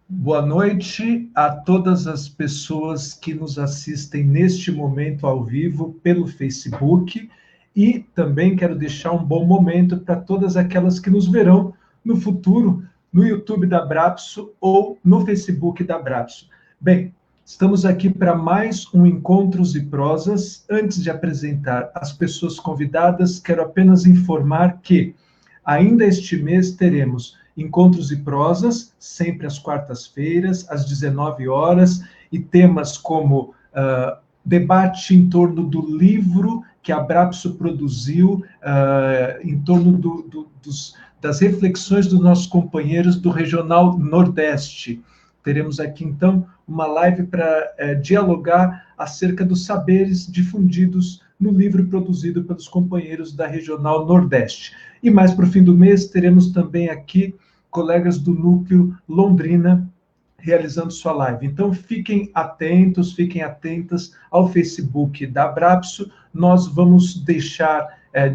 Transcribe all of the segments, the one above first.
Boa noite a todas as pessoas que nos assistem neste momento ao vivo pelo Facebook e também quero deixar um bom momento para todas aquelas que nos verão no futuro no YouTube da Abrapso ou no Facebook da Abrapso. Bem, estamos aqui para mais um Encontros e Prosas. Antes de apresentar as pessoas convidadas, quero apenas informar que ainda este mês teremos Encontros e Prosas, sempre às quartas-feiras, às 19 horas, e temas como debate em torno do livro que a Abrapso produziu, em torno das reflexões dos nossos companheiros do Regional Nordeste. Teremos aqui, então, uma live para dialogar acerca dos saberes difundidos no livro produzido pelos companheiros da Regional Nordeste. E mais para o fim do mês, teremos também aqui colegas do Núcleo Londrina realizando sua live. Então, fiquem atentos, fiquem atentas ao Facebook da Abrapso. Nós vamos deixar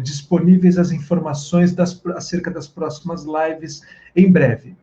disponíveis as informações acerca das próximas lives em breve.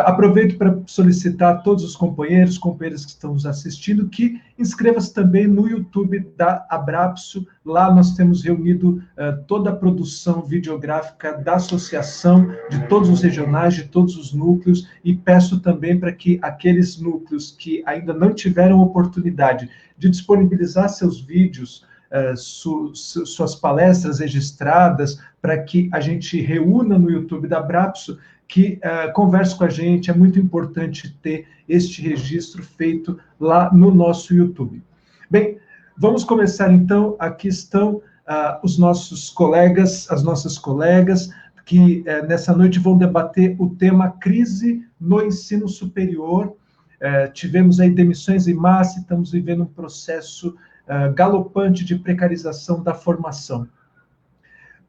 Aproveito para solicitar a todos os companheiros que estão nos assistindo que inscreva-se também no YouTube da Abrapso. Lá nós temos reunido toda a produção videográfica da associação, de todos os regionais, de todos os núcleos, e peço também para que aqueles núcleos que ainda não tiveram oportunidade de disponibilizar seus vídeos, suas palestras registradas, para que a gente reúna no YouTube da Abrapso, que converse com a gente. É muito importante ter este registro feito lá no nosso YouTube. Bem, vamos começar então. Aqui estão os nossos colegas, as nossas colegas, que nessa noite vão debater o tema crise no ensino superior. Tivemos aí demissões em massa, estamos vivendo um processo galopante de precarização da formação.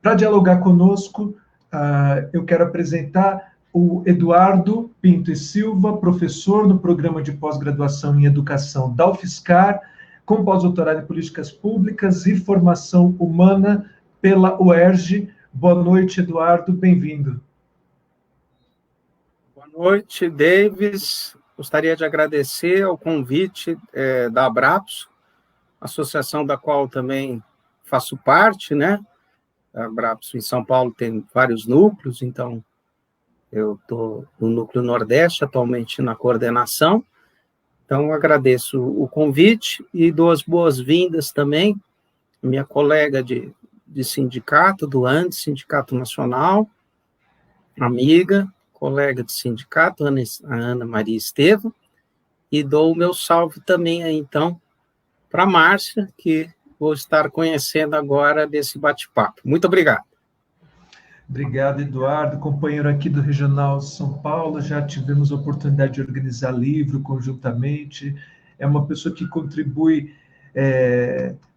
Para dialogar conosco, eu quero apresentar o Eduardo Pinto e Silva, professor no programa de pós-graduação em educação da UFSCar, com pós-doutorado em políticas públicas e formação humana pela UERJ. Boa noite, Eduardo, bem-vindo. Boa noite, Davis. Gostaria de agradecer ao convite da Abrapso, associação da qual também faço parte, né? A Abrapso em São Paulo tem vários núcleos, então eu estou no Núcleo Nordeste, atualmente na coordenação. Então, agradeço o convite e dou as boas-vindas também à minha colega de sindicato, do ANDE, Sindicato Nacional, amiga, colega de sindicato, a Ana Maria Estevam, e dou o meu salve também, aí, então, para a Márcia, que vou estar conhecendo agora desse bate-papo. Muito obrigado. Obrigado, Eduardo, companheiro aqui do Regional São Paulo. Já tivemos a oportunidade de organizar livro conjuntamente. É uma pessoa que contribui,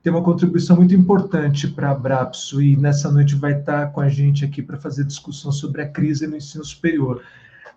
tem uma contribuição muito importante para a Abrapso, e nessa noite vai estar com a gente aqui para fazer discussão sobre a crise no ensino superior.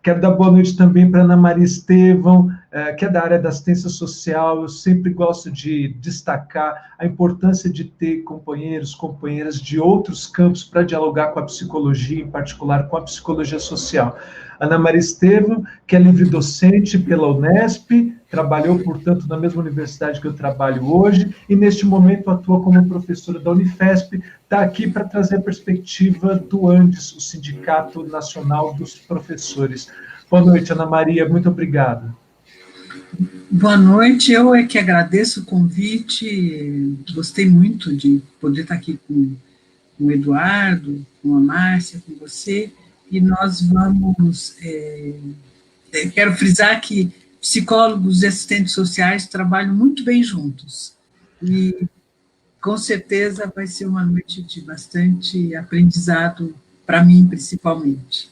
Quero dar boa noite também para Ana Maria Estevam, que é da área da assistência social. Eu sempre gosto de destacar a importância de ter companheiros, companheiras de outros campos para dialogar com a psicologia, em particular com a psicologia social. Ana Maria Estevam, que é livre docente pela Unesp, trabalhou, portanto, na mesma universidade que eu trabalho hoje, e neste momento atua como professora da Unifesp, está aqui para trazer a perspectiva do ANDES, o Sindicato Nacional dos Professores. Boa noite, Ana Maria, muito obrigado. Boa noite, eu é que agradeço o convite, gostei muito de poder estar aqui com o Eduardo, com a Márcia, com você, e nós vamos, quero frisar que psicólogos e assistentes sociais trabalham muito bem juntos, e com certeza vai ser uma noite de bastante aprendizado, para mim, principalmente.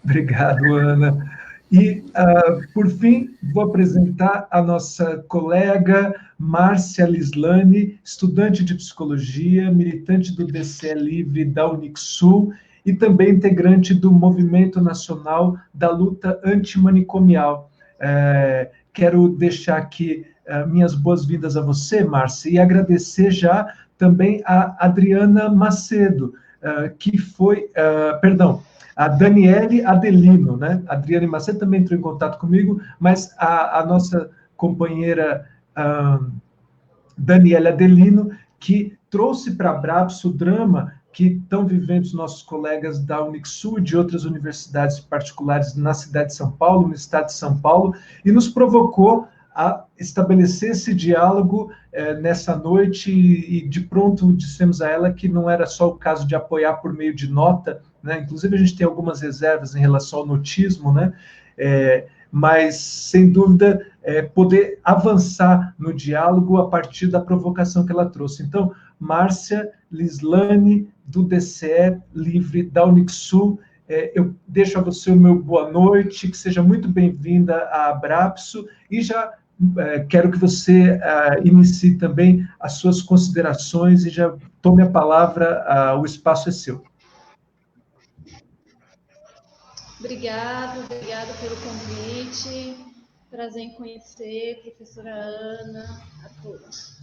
Obrigado, Ana. E, por fim, vou apresentar a nossa colega Márcia Lislane, estudante de psicologia, militante do DCE Livre da Unixul e também integrante do Movimento Nacional da Luta Antimanicomial. Quero deixar aqui minhas boas-vindas a você, Márcia, e agradecer já também a Adriana Macedo, que foi, A Daniele Adelino, né? A Adriane Macedo também entrou em contato comigo, mas a nossa companheira Daniele Adelino, que trouxe para a Abrapso o drama que estão vivendo os nossos colegas da Unixul e de outras universidades particulares na cidade de São Paulo, no estado de São Paulo, e nos provocou a estabelecer esse diálogo nessa noite, e de pronto dissemos a ela que não era só o caso de apoiar por meio de nota, né? Inclusive a gente tem algumas reservas em relação ao notismo, né? Mas, sem dúvida, poder avançar no diálogo a partir da provocação que ela trouxe. Então, Márcia Lislane, do DCE Livre da Unixul, eu deixo a você o meu boa noite, que seja muito bem-vinda à Abrapso, e já quero que você inicie também as suas considerações e já tome a palavra, o espaço é seu. Obrigada pelo convite. Prazer em conhecer, professora Ana, a todos.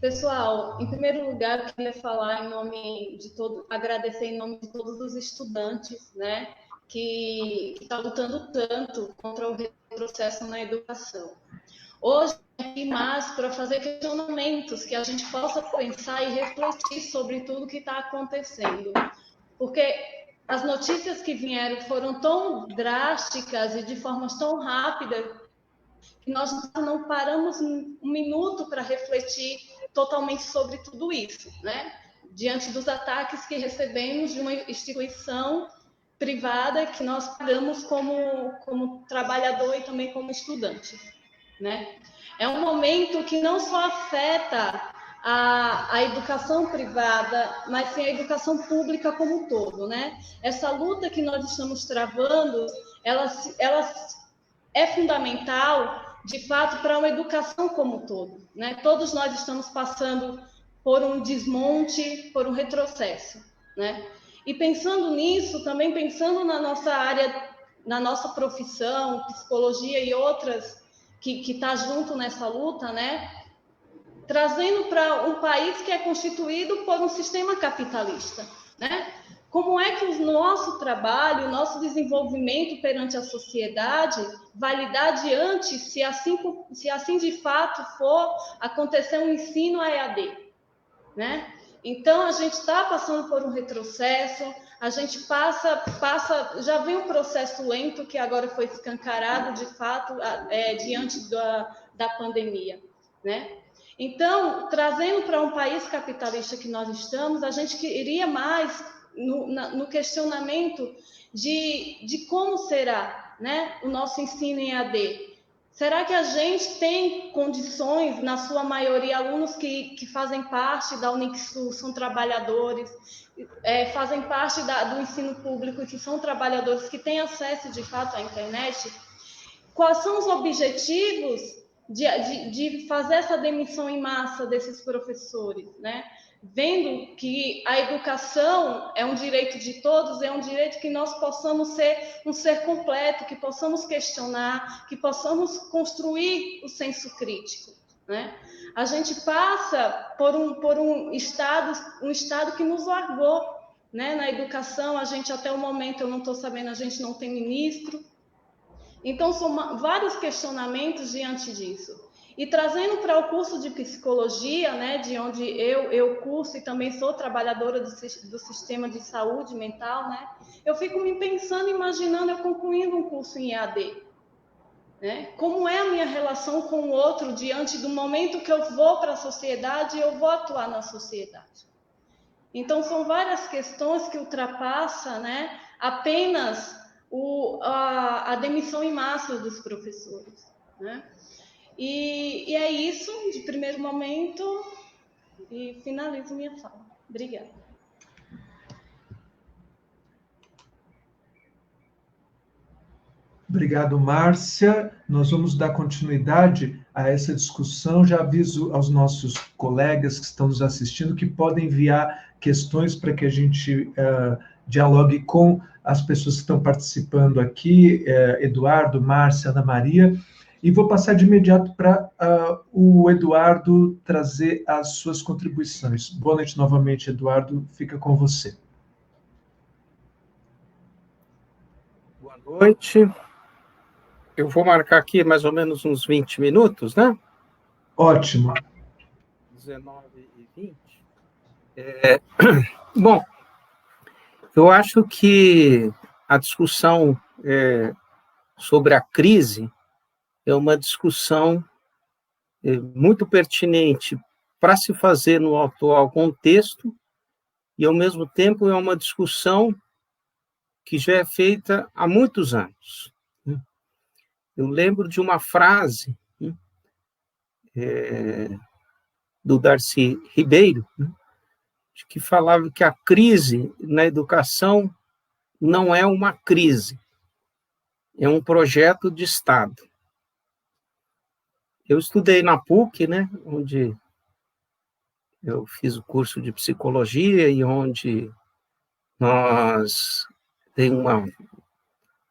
Pessoal, em primeiro lugar, eu queria falar em nome de agradecer em nome de todos os estudantes, né, que estão lutando tanto contra o retrocesso na educação. Hoje, aqui mais para fazer questionamentos, que a gente possa pensar e refletir sobre tudo que está acontecendo. Porque as notícias que vieram foram tão drásticas e de formas tão rápidas que nós não paramos um minuto para refletir totalmente sobre tudo isso, né? Diante dos ataques que recebemos de uma instituição privada que nós pagamos como trabalhador e também como estudante, né? É um momento que não só afeta a educação privada, mas sim a educação pública como um todo, né? Essa luta que nós estamos travando, ela é fundamental, de fato, para uma educação como um todo, né? Todos nós estamos passando por um desmonte, por um retrocesso, né? E pensando nisso, também pensando na nossa área, na nossa profissão, psicologia e outras que está junto nessa luta, né? Trazendo para um país que é constituído por um sistema capitalista, né? Como é que o nosso trabalho, o nosso desenvolvimento perante a sociedade vai lidar adiante se assim de fato for acontecer um ensino EAD, né? Então, a gente está passando por um retrocesso, a gente já vem um processo lento que agora foi escancarado, de fato, diante da pandemia, né? Então, trazendo para um país capitalista que nós estamos, a gente queria mais no questionamento de como será, né, o nosso ensino em EAD. Será que a gente tem condições, na sua maioria, alunos que fazem parte da Unixul, são trabalhadores, fazem parte do ensino público e que são trabalhadores que têm acesso, de fato, à internet? Quais são os objetivos de fazer essa demissão em massa desses professores, né? Vendo que a educação é um direito de todos, é um direito que nós possamos ser um ser completo, que possamos questionar, que possamos construir o senso crítico, né? A gente passa por um estado que nos largou, né? Na educação, a gente até o momento, eu não estou sabendo, a gente não tem ministro. Então, são vários questionamentos diante disso. E trazendo para o curso de psicologia, né, de onde eu curso e também sou trabalhadora do sistema de saúde mental, né, eu fico me pensando, imaginando eu concluindo um curso em EAD. Né? Como é a minha relação com o outro diante do momento que eu vou para a sociedade e eu vou atuar na sociedade? Então, são várias questões que ultrapassam, né, apenas a demissão em massa dos professores, né? E é isso, de primeiro momento, e finalizo minha fala. Obrigada. Obrigado, Márcia. Nós vamos dar continuidade a essa discussão. Já aviso aos nossos colegas que estão nos assistindo que podem enviar questões para que a gente dialogue com as pessoas que estão participando aqui, Eduardo, Márcia, Ana Maria. E vou passar de imediato para o Eduardo trazer as suas contribuições. Boa noite novamente, Eduardo. Fica com você. noite. Eu vou marcar aqui mais ou menos uns 20 minutos, né? Ótimo. 19h20. Bom, eu acho que a discussão sobre a crise é uma discussão muito pertinente para se fazer no atual contexto e, ao mesmo tempo, é uma discussão que já é feita há muitos anos. Eu lembro de uma frase do Darcy Ribeiro, que falava que a crise na educação não é uma crise, é um projeto de Estado. Eu estudei na PUC, né, onde eu fiz o curso de psicologia e onde nós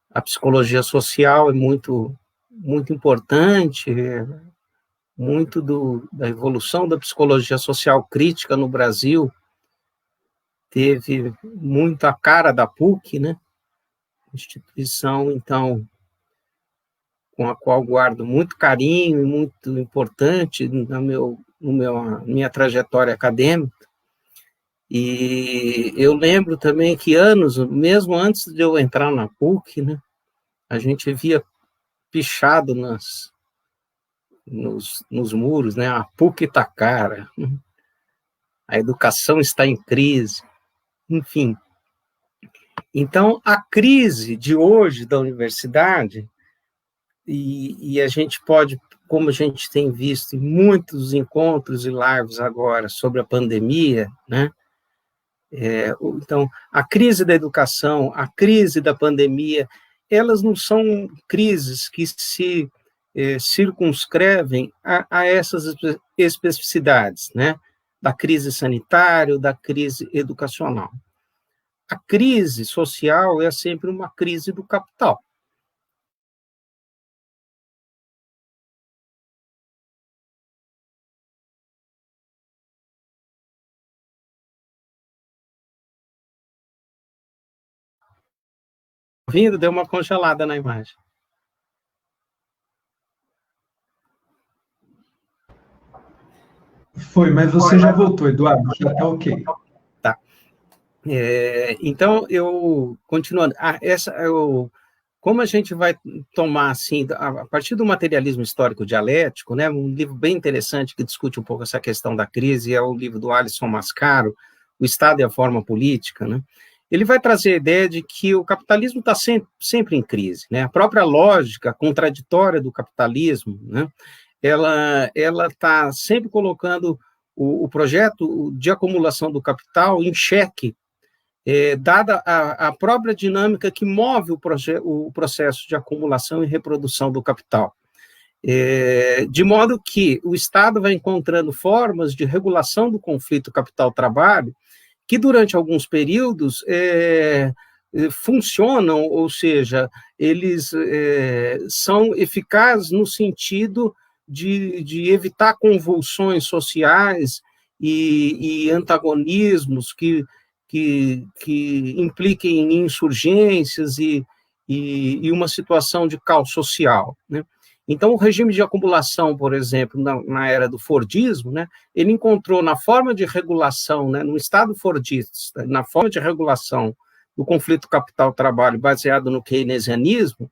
a psicologia social é muito importante, muito da evolução da psicologia social crítica no Brasil teve muito a cara da PUC, né? Instituição, então, com a qual guardo muito carinho e muito importante na minha trajetória acadêmica. E eu lembro também que mesmo antes de eu entrar na PUC, né, a gente via pichado nos muros, né, a PUC está cara, a educação está em crise, enfim. Então, a crise de hoje da universidade, e a gente pode, como a gente tem visto em muitos encontros e lives agora sobre a pandemia, né? Então, a crise da educação, a crise da pandemia, elas não são crises que se circunscrevem a essas especificidades, né? Da crise sanitária, da crise educacional. A crise social é sempre uma crise do capital. Vindo, deu uma congelada na imagem. Foi, mas você já voltou, Eduardo, já está ok. Tá. Então, continuando, como a gente vai tomar, assim, a partir do materialismo histórico dialético, né, um livro bem interessante que discute um pouco essa questão da crise, é o livro do Alisson Mascaro, O Estado e a Forma Política, né? Ele vai trazer a ideia de que o capitalismo está sempre em crise, né? A própria lógica contraditória do capitalismo, né? Ela está sempre colocando o projeto de acumulação do capital em xeque, dada a própria dinâmica que move o processo de acumulação e reprodução do capital. De modo que o Estado vai encontrando formas de regulação do conflito capital-trabalho que, durante alguns períodos, funcionam, ou seja, eles são eficazes no sentido de evitar convulsões sociais e antagonismos que impliquem em insurgências e uma situação de caos social, né? Então, o regime de acumulação, por exemplo, na era do Fordismo, né, ele encontrou na forma de regulação, né, no Estado fordista, na forma de regulação do conflito capital-trabalho baseado no keynesianismo,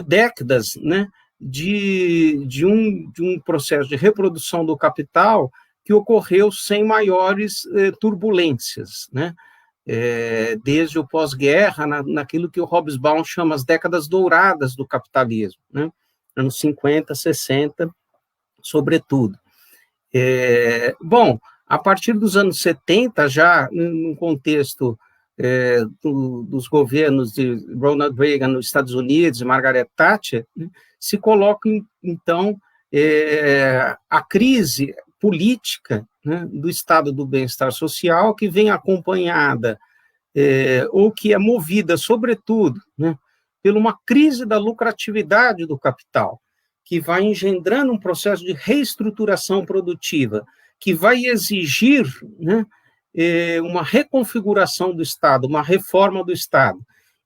décadas, né, de um processo de reprodução do capital que ocorreu sem maiores turbulências, né? Desde o pós-guerra, naquilo que o Hobsbawm chama as décadas douradas do capitalismo, né? Anos 50, 60, sobretudo. Bom, a partir dos anos 70, já no contexto dos governos de Ronald Reagan nos Estados Unidos e Margaret Thatcher, né, se coloca, então, a crise política, né, do estado do bem-estar social, que vem acompanhada, ou que é movida, sobretudo, né, por uma crise da lucratividade do capital, que vai engendrando um processo de reestruturação produtiva, que vai exigir, né, uma reconfiguração do Estado, uma reforma do Estado.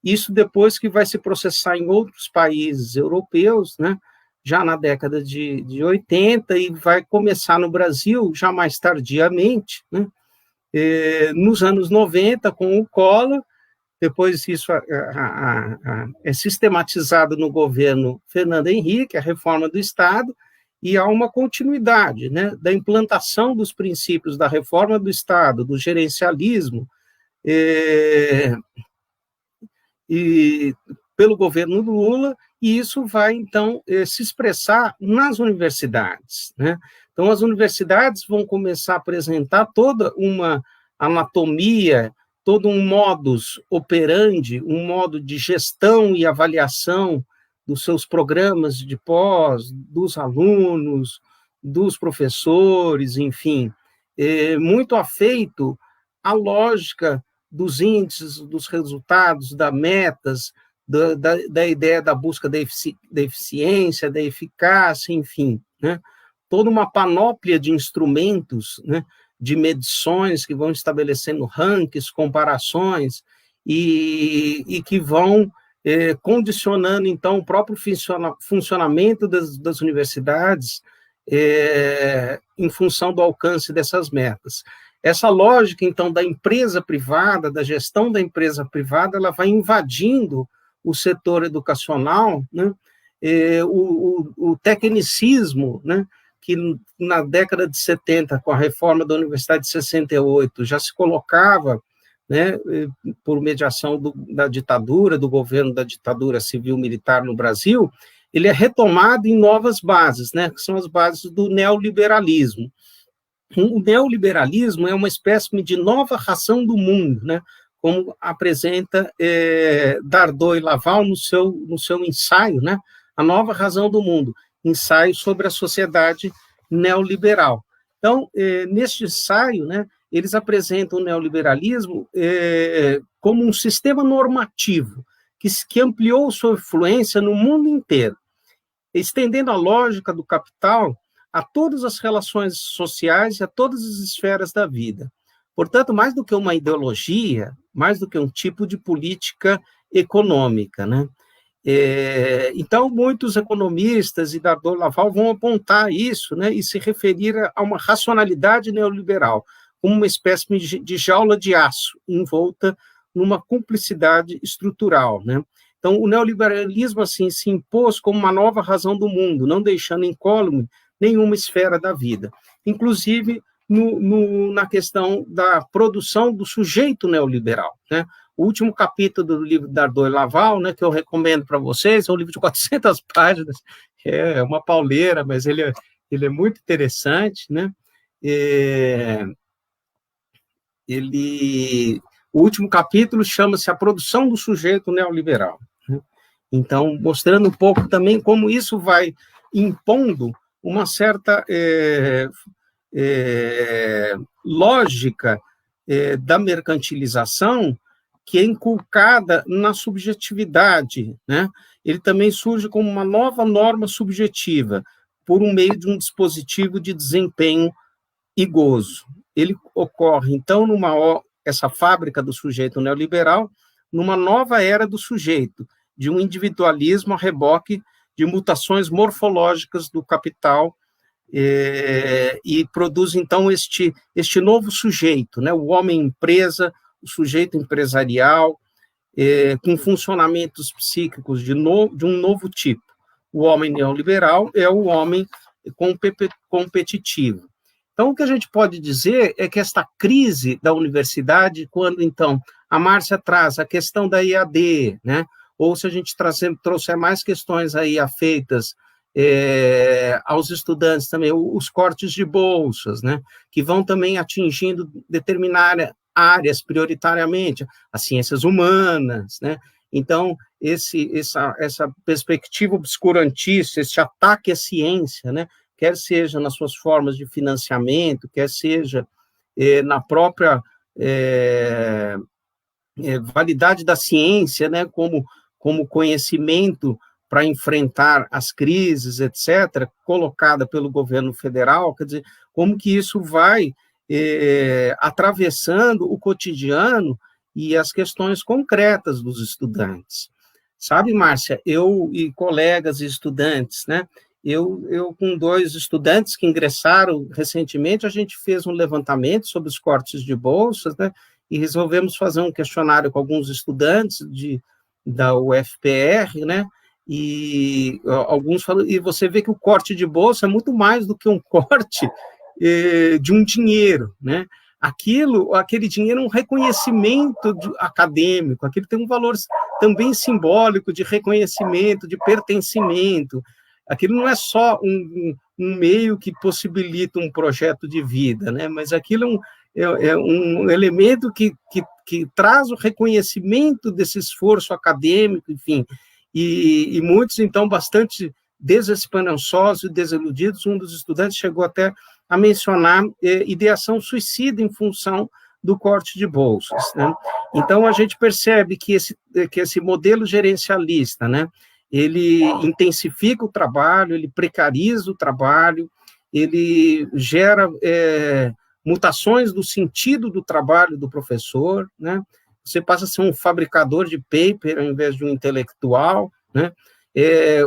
isso depois que vai se processar em outros países europeus, né, já na década de 80, e vai começar no Brasil já mais tardiamente, né, nos anos 90, com o Collor. Depois isso é sistematizado no governo Fernando Henrique, a reforma do Estado, e há uma continuidade, né, da implantação dos princípios da reforma do Estado, do gerencialismo, e pelo governo Lula, e isso vai, então, se expressar nas universidades, né? Então, as universidades vão começar a apresentar toda uma anatomia, todo um modus operandi, um modo de gestão e avaliação dos seus programas de pós, dos alunos, dos professores, enfim, muito afeito à lógica dos índices, dos resultados, das metas, da ideia da busca da eficiência, da eficácia, enfim, né? Toda uma panóplia de instrumentos, né, de medições que vão estabelecendo rankings, comparações, e que vão condicionando, então, o próprio funcionamento das universidades em função do alcance dessas metas. Essa lógica, então, da empresa privada, da gestão da empresa privada, ela vai invadindo o setor educacional, né? O tecnicismo, né, que na década de 70, com a reforma da Universidade de 68, já se colocava, né, por mediação da ditadura, do governo da ditadura civil-militar no Brasil, ele é retomado em novas bases, né, que são as bases do neoliberalismo. O neoliberalismo é uma espécie de nova ração do mundo, né, como apresenta Dardot e Laval no seu ensaio, né, A Nova Razão do Mundo, ensaio sobre a sociedade neoliberal. Então, neste ensaio, né, eles apresentam o neoliberalismo como um sistema normativo que ampliou sua influência no mundo inteiro, estendendo a lógica do capital a todas as relações sociais e a todas as esferas da vida. Portanto, mais do que uma ideologia, mais do que um tipo de política econômica, né? Então, muitos economistas e Dardot e Laval vão apontar isso, né, e se referir a uma racionalidade neoliberal, como uma espécie de jaula de aço, envolta numa cumplicidade estrutural, né? Então, o neoliberalismo, assim, se impôs como uma nova razão do mundo, não deixando incólume nenhuma esfera da vida, inclusive na questão da produção do sujeito neoliberal, né? O último capítulo do livro Dardot e Laval, né, que eu recomendo para vocês, é um livro de 400 páginas, é uma pauleira, mas ele é muito interessante, né? O último capítulo chama-se A Produção do Sujeito Neoliberal, né? Então, mostrando um pouco também como isso vai impondo uma certa lógica da mercantilização, que é inculcada na subjetividade, né? Ele também surge como uma nova norma subjetiva, por um meio de um dispositivo de desempenho e gozo. Ele ocorre, então, essa fábrica do sujeito neoliberal, numa nova era do sujeito, de um individualismo a reboque de mutações morfológicas do capital, e produz, então, este novo sujeito, né? O homem-empresa, o sujeito empresarial, com funcionamentos psíquicos de um novo tipo. O homem neoliberal é o homem competitivo. Então, o que a gente pode dizer é que esta crise da universidade, quando, então, a Márcia traz a questão da EAD, né? Ou se a gente trouxer mais questões aí afeitas aos estudantes também, os cortes de bolsas, né? Que vão também atingindo determinadas áreas prioritariamente, as ciências humanas, né? Então, essa perspectiva obscurantista, esse ataque à ciência, né? Quer seja nas suas formas de financiamento, quer seja na própria validade da ciência, né? Como conhecimento para enfrentar as crises, etc., colocada pelo governo federal, quer dizer, como que isso vai atravessando o cotidiano e as questões concretas dos estudantes. Sabe, Márcia, eu e colegas e estudantes, né? Eu com 2 estudantes que ingressaram recentemente, a gente fez um levantamento sobre os cortes de bolsas, né? E resolvemos fazer um questionário com alguns estudantes da UFPR, né? E alguns falam, e você vê que o corte de bolsa é muito mais do que um corte de um dinheiro, né? Aquele dinheiro é um reconhecimento acadêmico, aquilo tem um valor também simbólico de reconhecimento, de pertencimento. Aquilo não é só um meio que possibilita um projeto de vida, né? Mas aquilo é um elemento que traz o reconhecimento desse esforço acadêmico, enfim, e muitos, então, bastante desesperançosos e desiludidos. Um dos estudantes chegou até a mencionar ideação suicida em função do corte de bolsas, né? Então, a gente percebe que esse modelo gerencialista, né, ele intensifica o trabalho, ele precariza o trabalho, ele gera mutações do sentido do trabalho do professor, né? Você passa a ser um fabricador de paper ao invés de um intelectual, né?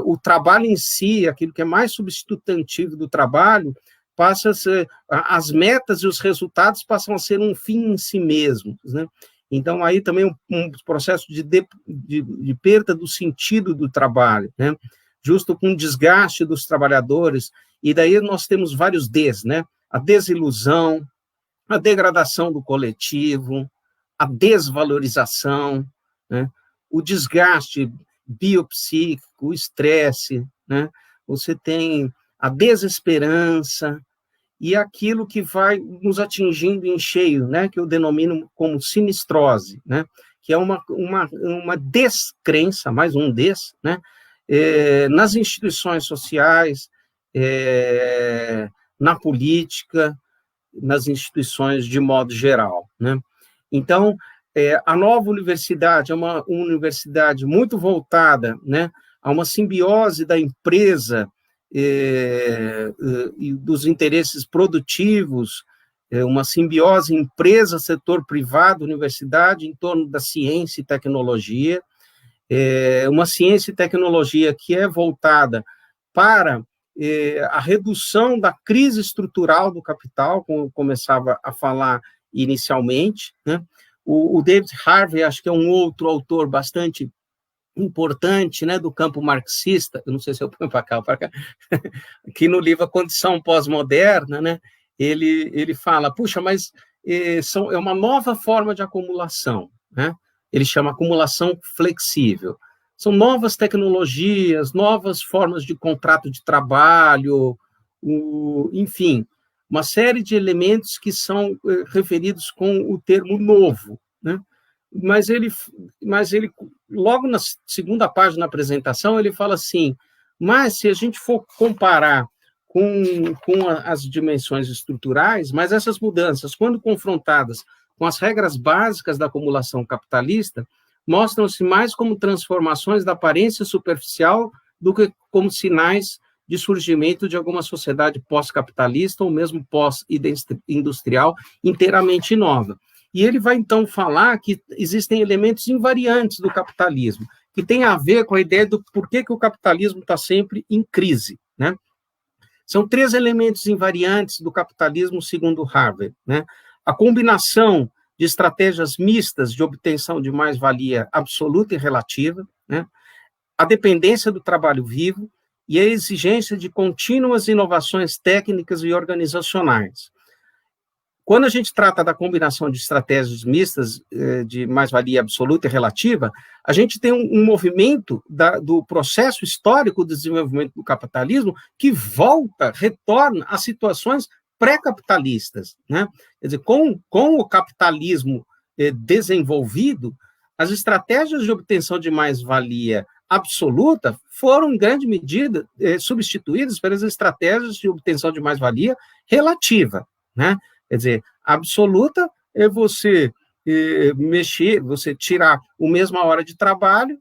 O trabalho em si, aquilo que é mais substantivo do trabalho, passa a ser, as metas e os resultados passam a ser um fim em si mesmos, né? Então, aí também um processo de perda do sentido do trabalho, né? Justo com o desgaste dos trabalhadores, e daí nós temos vários Ds, né? A desilusão, a degradação do coletivo, a desvalorização, né? O desgaste biopsíquico, o estresse, né? Você tem a desesperança, e aquilo que vai nos atingindo em cheio, né, que eu denomino como sinistrose, né, que é uma descrença, mais um des, né, nas instituições sociais, na política, nas instituições de modo geral, né. Então, a nova universidade é uma universidade muito voltada, né, a uma simbiose da empresa e dos interesses produtivos, uma simbiose empresa-setor privado, universidade, em torno da ciência e tecnologia, uma ciência e tecnologia que é voltada para a redução da crise estrutural do capital, como eu começava a falar inicialmente, né? O David Harvey, acho que é um outro autor bastante importante, né, do campo marxista, eu não sei se eu ponho para cá ou para cá, que no livro A Condição Pós-Moderna, né, ele fala, puxa, mas é uma nova forma de acumulação, né? Ele chama acumulação flexível. São novas tecnologias, novas formas de contrato de trabalho, enfim, uma série de elementos que são referidos com o termo novo, né? Mas ele, logo na segunda página da apresentação, ele fala assim, mas se a gente for comparar com as dimensões estruturais, mas essas mudanças, quando confrontadas com as regras básicas da acumulação capitalista, mostram-se mais como transformações da aparência superficial do que como sinais de surgimento de alguma sociedade pós-capitalista ou mesmo pós-industrial inteiramente nova. E ele vai, então, falar que existem elementos invariantes do capitalismo, que tem a ver com a ideia do porquê que o capitalismo está sempre em crise, né? São 3 elementos invariantes do capitalismo, segundo Harvey, né? A combinação de estratégias mistas de obtenção de mais-valia absoluta e relativa, né? A dependência do trabalho vivo e a exigência de contínuas inovações técnicas e organizacionais. Quando a gente trata da combinação de estratégias mistas de mais-valia absoluta e relativa, a gente tem um movimento do processo histórico do desenvolvimento do capitalismo que retorna a situações pré-capitalistas, né? Quer dizer, com o capitalismo desenvolvido, as estratégias de obtenção de mais-valia absoluta foram, em grande medida, substituídas pelas estratégias de obtenção de mais-valia relativa, né? Quer dizer, absoluta é você você tirar a mesma hora de trabalho,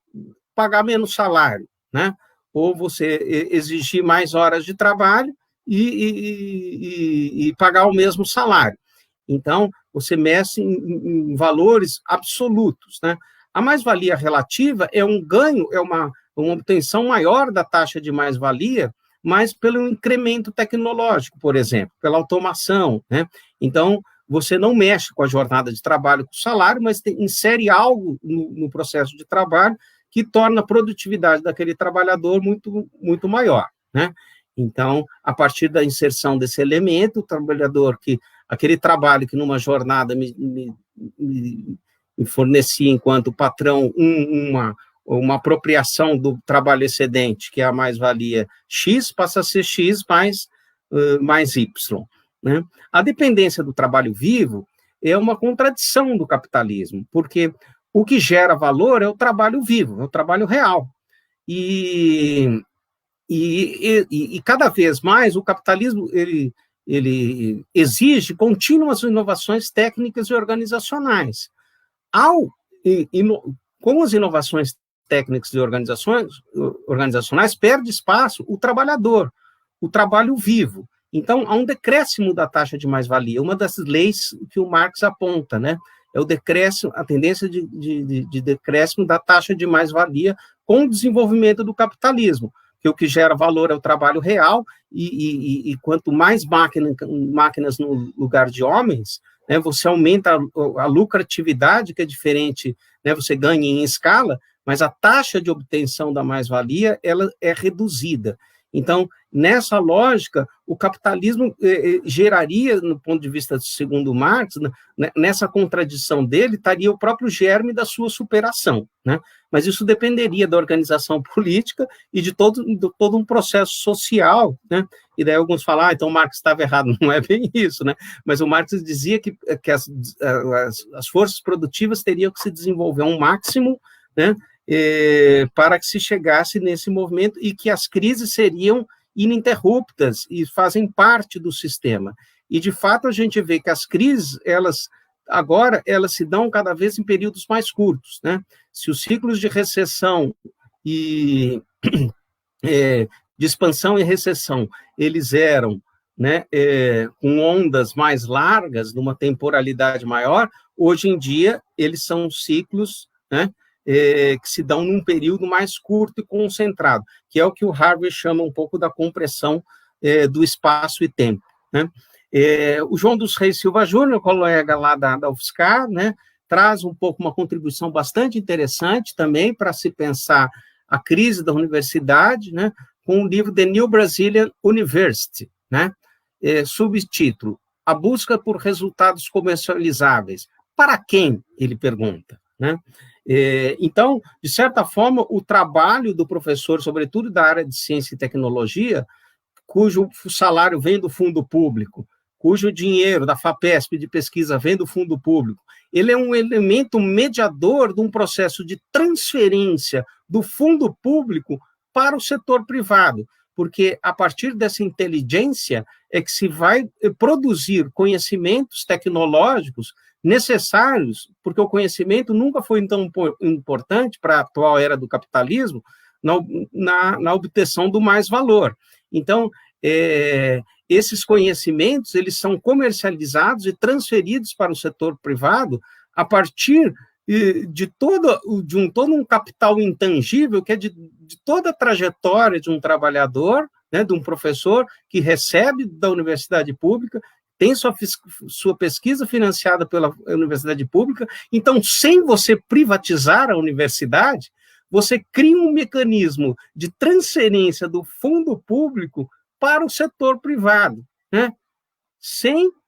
pagar menos salário, né? Ou você exigir mais horas de trabalho e pagar o mesmo salário. Então, você mexe em valores absolutos, né? A mais-valia relativa é um ganho, é uma obtenção maior da taxa de mais-valia, mas pelo incremento tecnológico, por exemplo, pela automação, né? Então, você não mexe com a jornada de trabalho, com o salário, mas insere algo no processo de trabalho que torna a produtividade daquele trabalhador muito, muito maior, né? Então, a partir da inserção desse elemento, o trabalhador aquele trabalho que numa jornada me fornecia enquanto patrão uma apropriação do trabalho excedente, que é a mais-valia X, passa a ser X mais Y, né? A dependência do trabalho vivo é uma contradição do capitalismo, porque o que gera valor é o trabalho vivo, é o trabalho real. E cada vez mais o capitalismo ele exige contínuas inovações técnicas e organizacionais. Com as inovações técnicas e organizacionais, perde espaço o trabalhador, o trabalho vivo. Então, há um decréscimo da taxa de mais-valia, uma das leis que o Marx aponta, né? É o decréscimo, a tendência de decréscimo da taxa de mais-valia com o desenvolvimento do capitalismo, que o que gera valor é o trabalho real, e quanto mais máquinas no lugar de homens, né, você aumenta a lucratividade, que é diferente, né, você ganha em escala, mas a taxa de obtenção da mais-valia ela é reduzida. Então, nessa lógica, o capitalismo geraria, no ponto de vista segundo Marx, nessa contradição dele, estaria o próprio germe da sua superação, né? Mas isso dependeria da organização política e de todo um processo social, né? E daí alguns falam, então Marx estava errado. Não é bem isso, né? Mas o Marx dizia que as forças produtivas teriam que se desenvolver ao máximo, né? Para que se chegasse nesse movimento e que as crises seriam ininterruptas e fazem parte do sistema. E, de fato, a gente vê que as crises, agora se dão cada vez em períodos mais curtos, né? Se os ciclos de recessão e de expansão e recessão, eles eram, né, com ondas mais largas, numa temporalidade maior, hoje em dia eles são ciclos, né, que se dão num período mais curto e concentrado, que é o que o Harvey chama um pouco da compressão do espaço e tempo, né? O João dos Reis Silva Júnior, colega lá da UFSCar, né, traz um pouco uma contribuição bastante interessante também para se pensar a crise da universidade, né, com o livro The New Brazilian University, né, subtítulo, A Busca por Resultados Comercializáveis. Para quem? Ele pergunta, né? Então, de certa forma, o trabalho do professor, sobretudo da área de ciência e tecnologia, cujo salário vem do fundo público, cujo dinheiro da FAPESP de pesquisa vem do fundo público, ele é um elemento mediador de um processo de transferência do fundo público para o setor privado, porque a partir dessa inteligência é que se vai produzir conhecimentos tecnológicos necessários, porque o conhecimento nunca foi tão importante para a atual era do capitalismo, na obtenção do mais valor. Então, esses conhecimentos, eles são comercializados e transferidos para o setor privado a partir de todo um capital intangível, que é de toda a trajetória de um trabalhador, né, de um professor que recebe da universidade pública, tem sua pesquisa financiada pela universidade pública. Então, sem você privatizar a universidade, você cria um mecanismo de transferência do fundo público para o setor privado, né?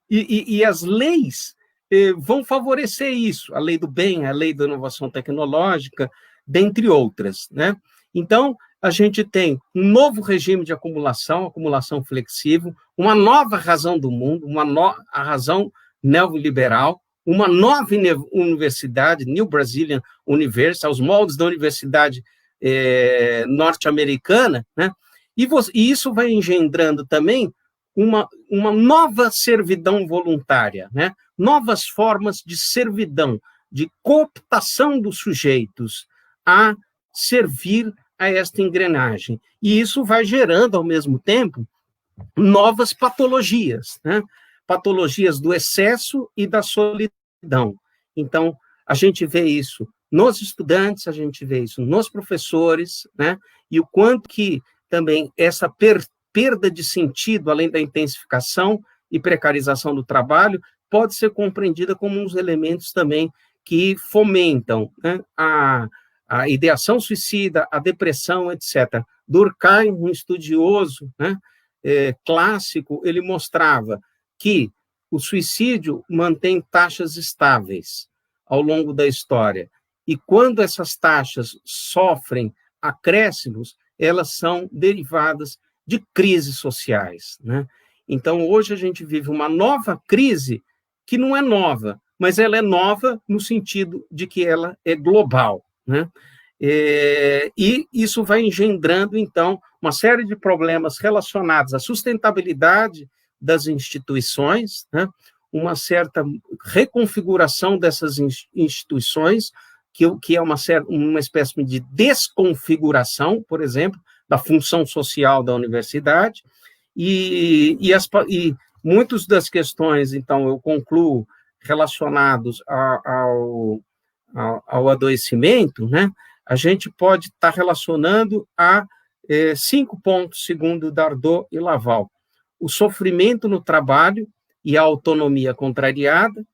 E as leis vão favorecer isso, a lei do bem, a lei da inovação tecnológica, dentre outras, né? Então, a gente tem um novo regime de acumulação flexível, uma nova razão do mundo, a razão neoliberal, uma nova universidade, New Brazilian University, aos moldes da universidade norte-americana, né? E isso vai engendrando também uma nova servidão voluntária, né? Novas formas de servidão, de cooptação dos sujeitos a servir a esta engrenagem. E isso vai gerando, ao mesmo tempo, novas patologias, né? patologias do excesso e da solidão. Então, a gente vê isso nos estudantes, a gente vê isso nos professores, né? E o quanto que também essa perda de sentido, além da intensificação e precarização do trabalho, pode ser compreendida como uns elementos também que fomentam, né, a ideação suicida, a depressão, etc. Durkheim, um estudioso, né, clássico, ele mostrava que o suicídio mantém taxas estáveis ao longo da história, e quando essas taxas sofrem acréscimos, elas são derivadas de crises sociais, né? Então, hoje a gente vive uma nova crise que não é nova, mas ela é nova no sentido de que ela é global, né? E isso vai engendrando, então, uma série de problemas relacionados à sustentabilidade das instituições, né? Uma certa reconfiguração dessas instituições, que é uma espécie de desconfiguração, por exemplo, da função social da universidade, e muitas das questões, então, eu concluo, relacionados ao adoecimento, né, a gente pode estar relacionando a 5 pontos, segundo Dardot e Laval. O sofrimento no trabalho e a autonomia contrariada,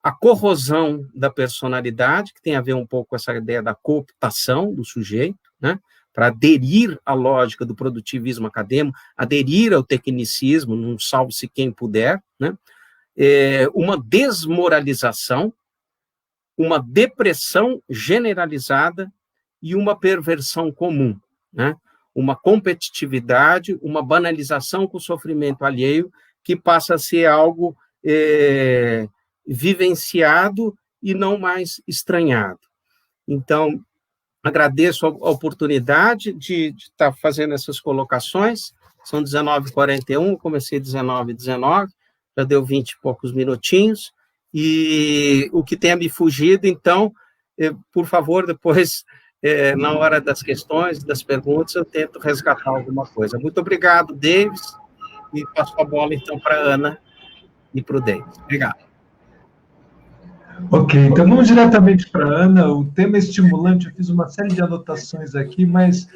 a corrosão da personalidade, que tem a ver um pouco com essa ideia da cooptação do sujeito, né, para aderir à lógica do produtivismo acadêmico, aderir ao tecnicismo, não salve-se quem puder, né, uma desmoralização, uma depressão generalizada e uma perversão comum, né, uma competitividade, uma banalização com o sofrimento alheio, que passa a ser algo vivenciado e não mais estranhado. Então, agradeço a oportunidade de estar fazendo essas colocações. São 19h41, comecei 19h19, já deu 20 e poucos minutinhos, e o que tenha me fugido, então, por favor, depois, na hora das questões, das perguntas, eu tento resgatar alguma coisa. Muito obrigado, Davis, e passo a bola, então, para a Ana e para o Davis. Obrigado. Ok, então vamos diretamente para a Ana. O tema é estimulante, eu fiz uma série de anotações aqui, mas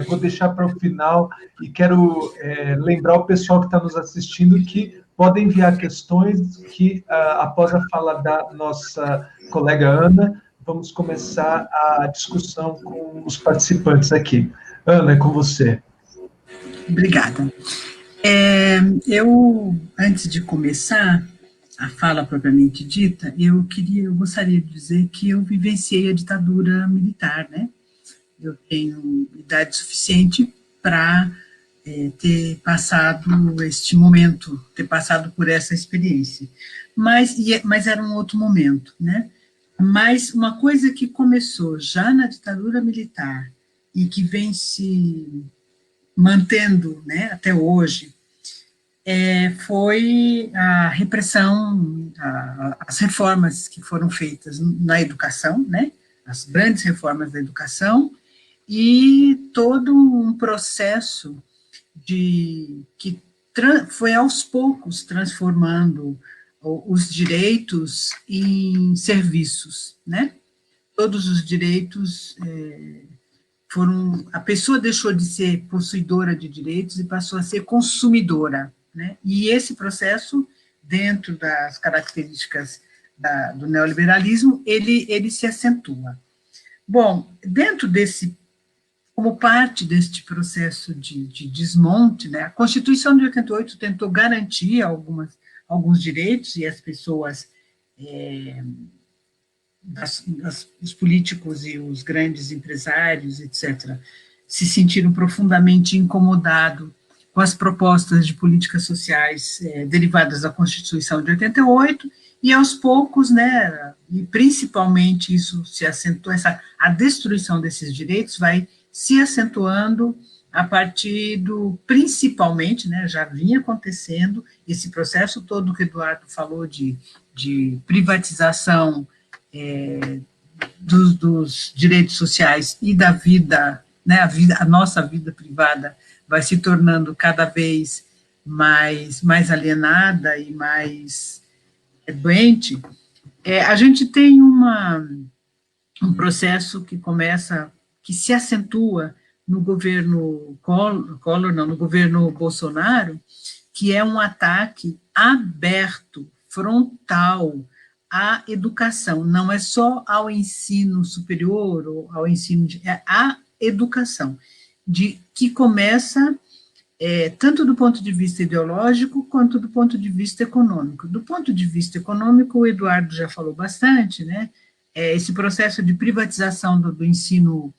vou deixar para o final e quero lembrar o pessoal que está nos assistindo que podem enviar questões que, após a fala da nossa colega Ana, vamos começar a discussão com os participantes aqui. Ana, é com você. Obrigada. Antes de começar a fala propriamente dita, eu gostaria de dizer que eu vivenciei a ditadura militar, né? Eu tenho idade suficiente para ter passado este momento, ter passado por essa experiência. Mas era um outro momento, né? Mas uma coisa que começou já na ditadura militar e que vem se mantendo, né, até hoje, foi a repressão, as reformas que foram feitas na educação, né, as grandes reformas da educação, e todo um processo que foi aos poucos transformando os direitos em serviços, né? Todos os direitos a pessoa deixou de ser possuidora de direitos e passou a ser consumidora, né? E esse processo, dentro das características do neoliberalismo, ele se acentua. Bom, como parte deste processo de desmonte, né, a Constituição de 88 tentou garantir alguns direitos, e as pessoas, os políticos e os grandes empresários, etc., se sentiram profundamente incomodados com as propostas de políticas sociais derivadas da Constituição de 88, e aos poucos, né, e principalmente isso se acentua, a destruição desses direitos vai se acentuando a partir principalmente, né, já vinha acontecendo esse processo todo que o Eduardo falou de privatização dos direitos sociais e da vida, né, a nossa vida privada vai se tornando cada vez mais alienada e mais doente, a gente tem um processo que começa, que se acentua no governo Collor, não, no governo Bolsonaro, que é um ataque aberto, frontal, à educação. Não é só ao ensino superior, ou ao ensino, é à educação, que começa tanto do ponto de vista ideológico, quanto do ponto de vista econômico. Do ponto de vista econômico, o Eduardo já falou bastante, né? Esse processo de privatização do ensino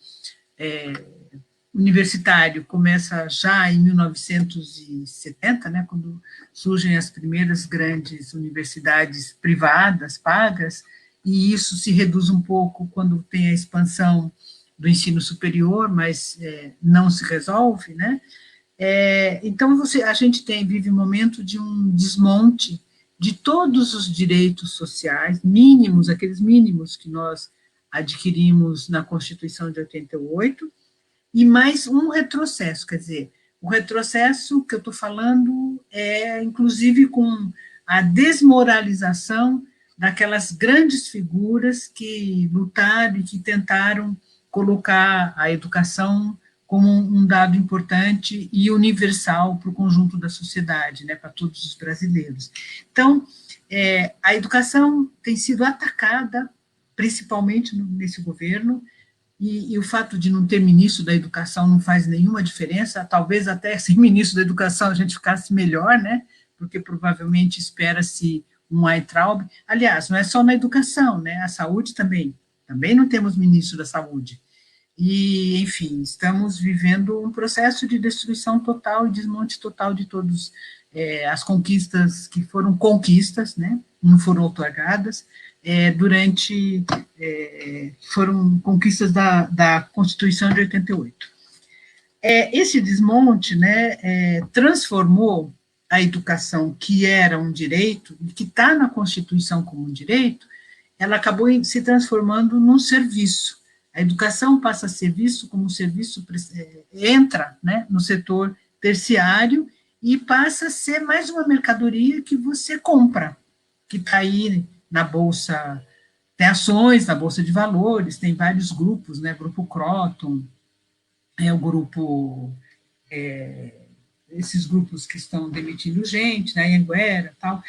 universitário começa já em 1970, né, quando surgem as primeiras grandes universidades privadas, pagas, e isso se reduz um pouco quando tem a expansão do ensino superior, mas não se resolve, né? Então, a gente vive um momento de um desmonte de todos os direitos sociais, mínimos, aqueles mínimos que nós adquirimos na Constituição de 88, e mais um retrocesso, quer dizer, o retrocesso que eu estou falando inclusive, com a desmoralização daquelas grandes figuras que lutaram e que tentaram colocar a educação como um dado importante e universal para o conjunto da sociedade, né, para todos os brasileiros. Então, a educação tem sido atacada, principalmente nesse governo, e o fato de não ter ministro da educação não faz nenhuma diferença, talvez até sem ministro da educação a gente ficasse melhor, né, porque provavelmente espera-se um Weintraub. Aliás, não é só na educação, né, a saúde também não temos ministro da saúde. E, enfim, estamos vivendo um processo de destruição total e desmonte total de todas as conquistas que foram conquistas, né, não foram outorgadas, foram conquistas da Constituição de 88. Esse desmonte, né, transformou a educação, que era um direito, e que está na Constituição como um direito, ela acabou se transformando num serviço. A educação passa a ser visto como um serviço, entra, né, no setor terciário e passa a ser mais uma mercadoria que você compra, que está aí na Bolsa, tem ações na Bolsa de Valores, tem vários grupos, né, Grupo Croton, o grupo, esses grupos que estão demitindo gente, né, Anhanguera, tal,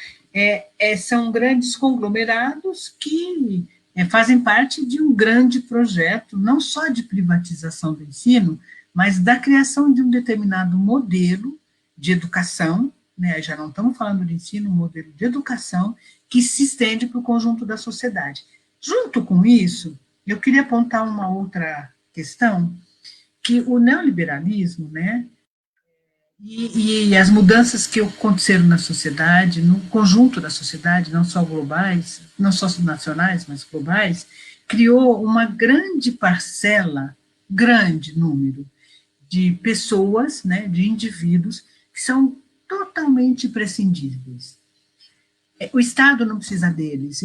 são grandes conglomerados que fazem parte de um grande projeto, não só de privatização do ensino, mas da criação de um determinado modelo de educação, né, já não estamos falando de ensino, um modelo de educação que se estende para o conjunto da sociedade. Junto com isso, eu queria apontar uma outra questão, que o neoliberalismo, né, e as mudanças que aconteceram na sociedade, no conjunto da sociedade, não só globais, não só nacionais, mas globais, criou uma grande parcela, grande número de pessoas, né, de indivíduos, que são totalmente prescindíveis. O Estado não precisa deles,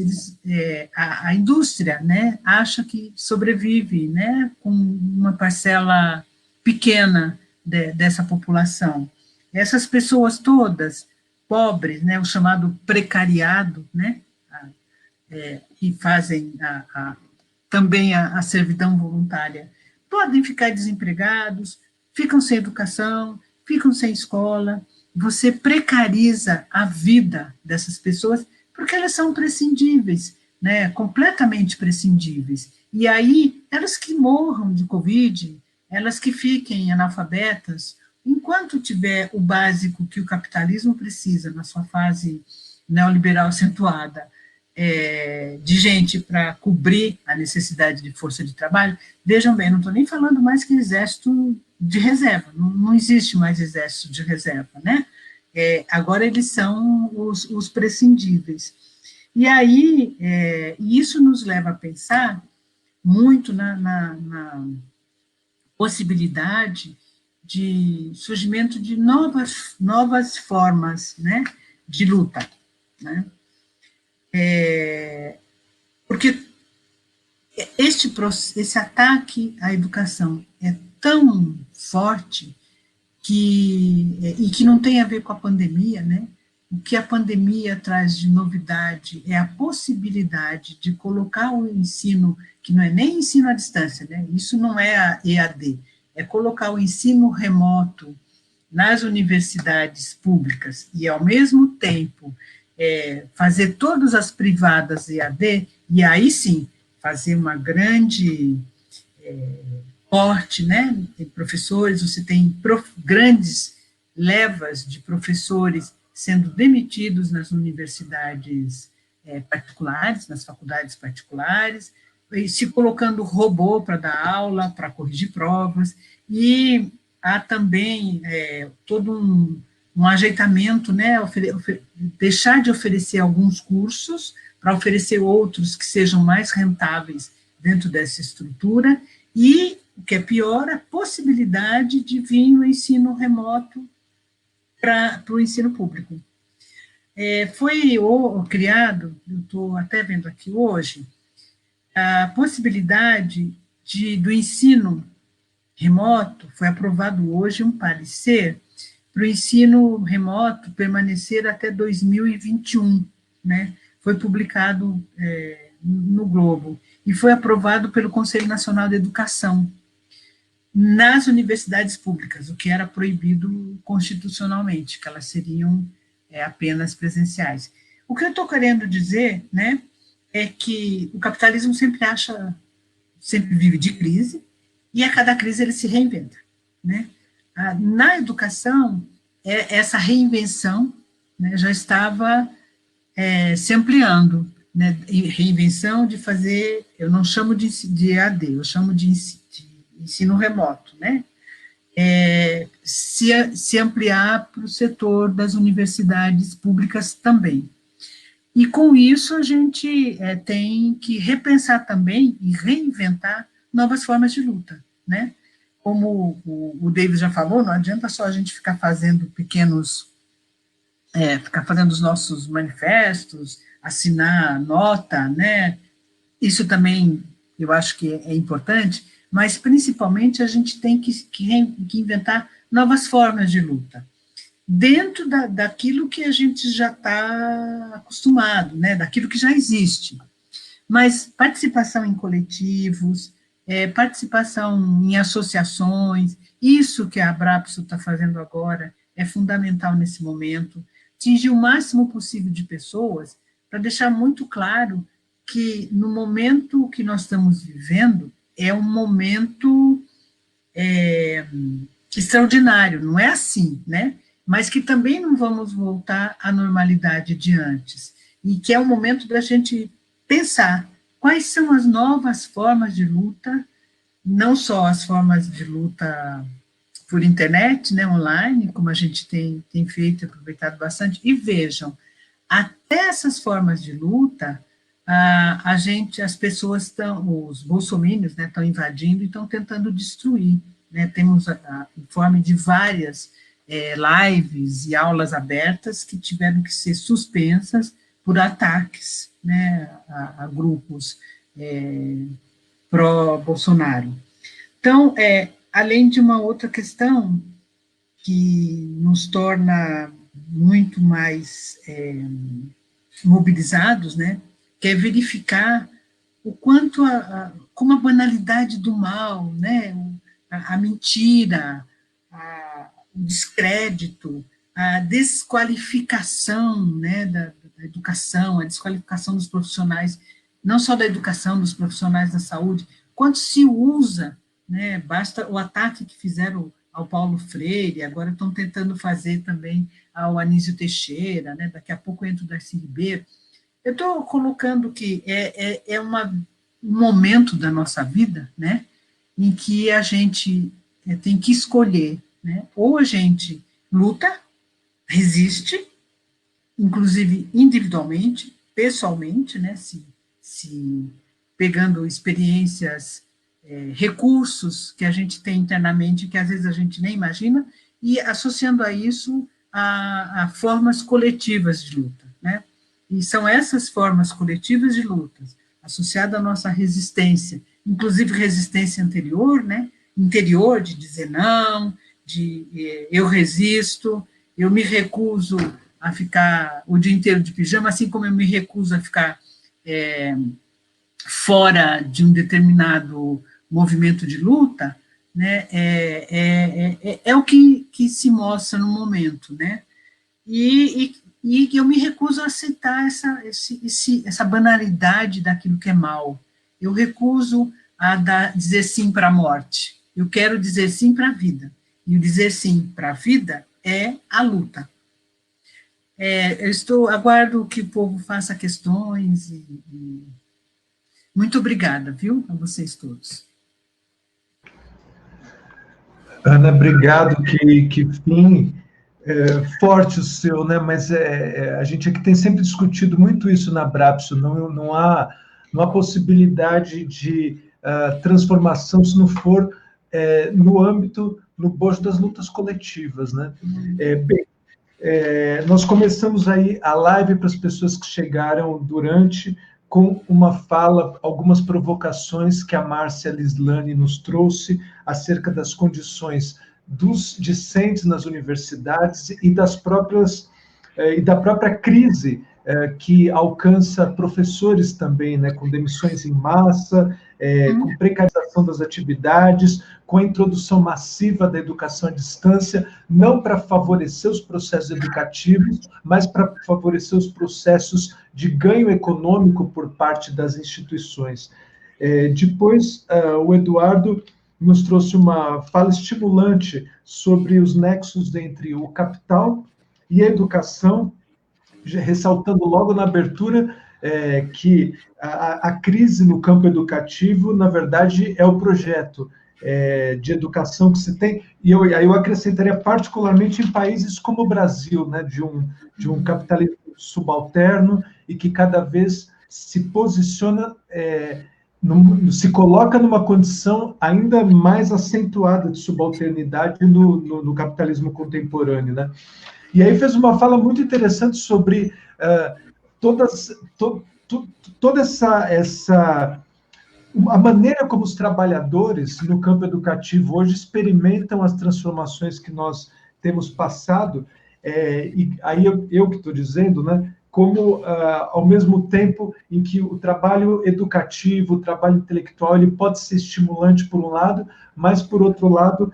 a indústria, né, acha que sobrevive, né, com uma parcela pequena dessa população. Essas pessoas todas, pobres, né, o chamado precariado, né, que fazem também a servidão voluntária, podem ficar desempregados, ficam sem educação, ficam sem escola. Você precariza a vida dessas pessoas porque elas são prescindíveis, né, completamente prescindíveis. E aí, elas que morram de Covid, elas que fiquem analfabetas, enquanto tiver o básico que o capitalismo precisa na sua fase neoliberal acentuada, de gente para cobrir a necessidade de força de trabalho, vejam bem, não estou nem falando mais que exército de reserva, não existe mais exército de reserva, né? Agora eles são os prescindíveis. E aí, isso nos leva a pensar muito na possibilidade de surgimento de novas formas, né, de luta, né? Porque esse ataque à educação é tão forte e que não tem a ver com a pandemia, né? O que a pandemia traz de novidade é a possibilidade de colocar o ensino, que não é nem ensino à distância, né? Isso não é a EAD, é colocar o ensino remoto nas universidades públicas e, ao mesmo tempo, fazer todas as privadas EAD, e aí sim, fazer uma grande corte, né? Tem professores, você tem grandes levas de professores sendo demitidos nas universidades particulares, nas faculdades particulares, e se colocando robô para dar aula, para corrigir provas, e há também todo um ajeitamento, né? Deixar de oferecer alguns cursos para oferecer outros que sejam mais rentáveis dentro dessa estrutura, e, o que é pior, a possibilidade de vir o ensino remoto para o ensino público. Foi criado, eu estou até vendo aqui hoje, a possibilidade do ensino remoto, foi aprovado hoje um parecer para o ensino remoto permanecer até 2021, né? Foi publicado no Globo, e foi aprovado pelo Conselho Nacional de Educação, nas universidades públicas, o que era proibido constitucionalmente, que elas seriam apenas presenciais. O que eu estou querendo dizer, né, é que o capitalismo sempre vive de crise, e a cada crise ele se reinventa, né? Na educação, essa reinvenção, né, já estava se ampliando, né, reinvenção de fazer, eu não chamo de EAD, eu chamo de ensino remoto, né? Se ampliar para o setor das universidades públicas também. E com isso a gente tem que repensar também e reinventar novas formas de luta, né? Como o David já falou, não adianta só a gente ficar fazendo ficar fazendo os nossos manifestos, assinar nota, né? Isso também eu acho que é importante, mas principalmente a gente tem que inventar novas formas de luta, dentro daquilo que a gente já está acostumado, né? Daquilo que já existe. Mas participação em coletivos, participação em associações, isso que a Abrapso está fazendo agora é fundamental nesse momento, atingir o máximo possível de pessoas, para deixar muito claro que no momento que nós estamos vivendo, é um momento extraordinário, não é assim, né? Mas que também não vamos voltar à normalidade de antes, e que é o momento da gente pensar quais são as novas formas de luta, não só as formas de luta por internet, né, online, como a gente tem feito e aproveitado bastante, e vejam, até essas formas de luta, as pessoas os bolsominions, né, estão invadindo e estão tentando destruir, né? Temos informe de várias lives e aulas abertas que tiveram que ser suspensas por ataques, né, a grupos pró-Bolsonaro. Então, além de uma outra questão que nos torna muito mais mobilizados, né, que é verificar o quanto como a banalidade do mal, né, a mentira, o descrédito, a desqualificação, né, da educação, a desqualificação dos profissionais, não só da educação, dos profissionais da saúde, quanto se usa, né, basta o ataque que fizeram ao Paulo Freire, agora estão tentando fazer também ao Anísio Teixeira, né, daqui a pouco entra o Darcy Ribeiro. Eu estou colocando que um momento da nossa vida, né, em que a gente tem que escolher, né, ou a gente luta, resiste, inclusive individualmente, pessoalmente, né, se pegando experiências, recursos que a gente tem internamente, que às vezes a gente nem imagina, e associando a isso a formas coletivas de luta, né? E são essas formas coletivas de lutas, associadas à nossa resistência, inclusive resistência anterior, né? Interior, de dizer não, eu resisto, eu me recuso a ficar o dia inteiro de pijama, assim como eu me recuso a ficar fora de um determinado movimento de luta, né, é o que se mostra no momento, né, e eu me recuso a aceitar essa banalidade daquilo que é mal. Eu recuso a dizer sim para a morte. Eu quero dizer sim para a vida. E o dizer sim para a vida é a luta. Aguardo que o povo faça questões e muito obrigada, viu, a vocês todos. Ana, obrigado, que fim forte o seu, né? Mas a gente aqui tem sempre discutido muito isso na Abrapso, não há possibilidade de transformação se não for no âmbito, no bojo das lutas coletivas, né? Bem, nós começamos aí a live para as pessoas que chegaram durante, com uma fala, algumas provocações que a Márcia Lislani nos trouxe acerca das condições dos discentes nas universidades e da própria crise que alcança professores também, né, com demissões em massa, com precarização das atividades, com a introdução massiva da educação à distância, não para favorecer os processos educativos, mas para favorecer os processos de ganho econômico por parte das instituições. Depois, o Eduardo nos trouxe uma fala estimulante sobre os nexos entre o capital e a educação, ressaltando logo na abertura que a crise no campo educativo, na verdade, é o projeto de educação que se tem, e aí eu acrescentaria particularmente em países como o Brasil, né, de um capitalismo subalterno e que cada vez se posiciona, se coloca numa condição ainda mais acentuada de subalternidade no capitalismo contemporâneo, né? E aí fez uma fala muito interessante sobre toda a maneira como os trabalhadores no campo educativo hoje experimentam as transformações que nós temos passado, e aí eu que estou dizendo, né, como, ao mesmo tempo em que o trabalho educativo, o trabalho intelectual, ele pode ser estimulante por um lado, mas, por outro lado,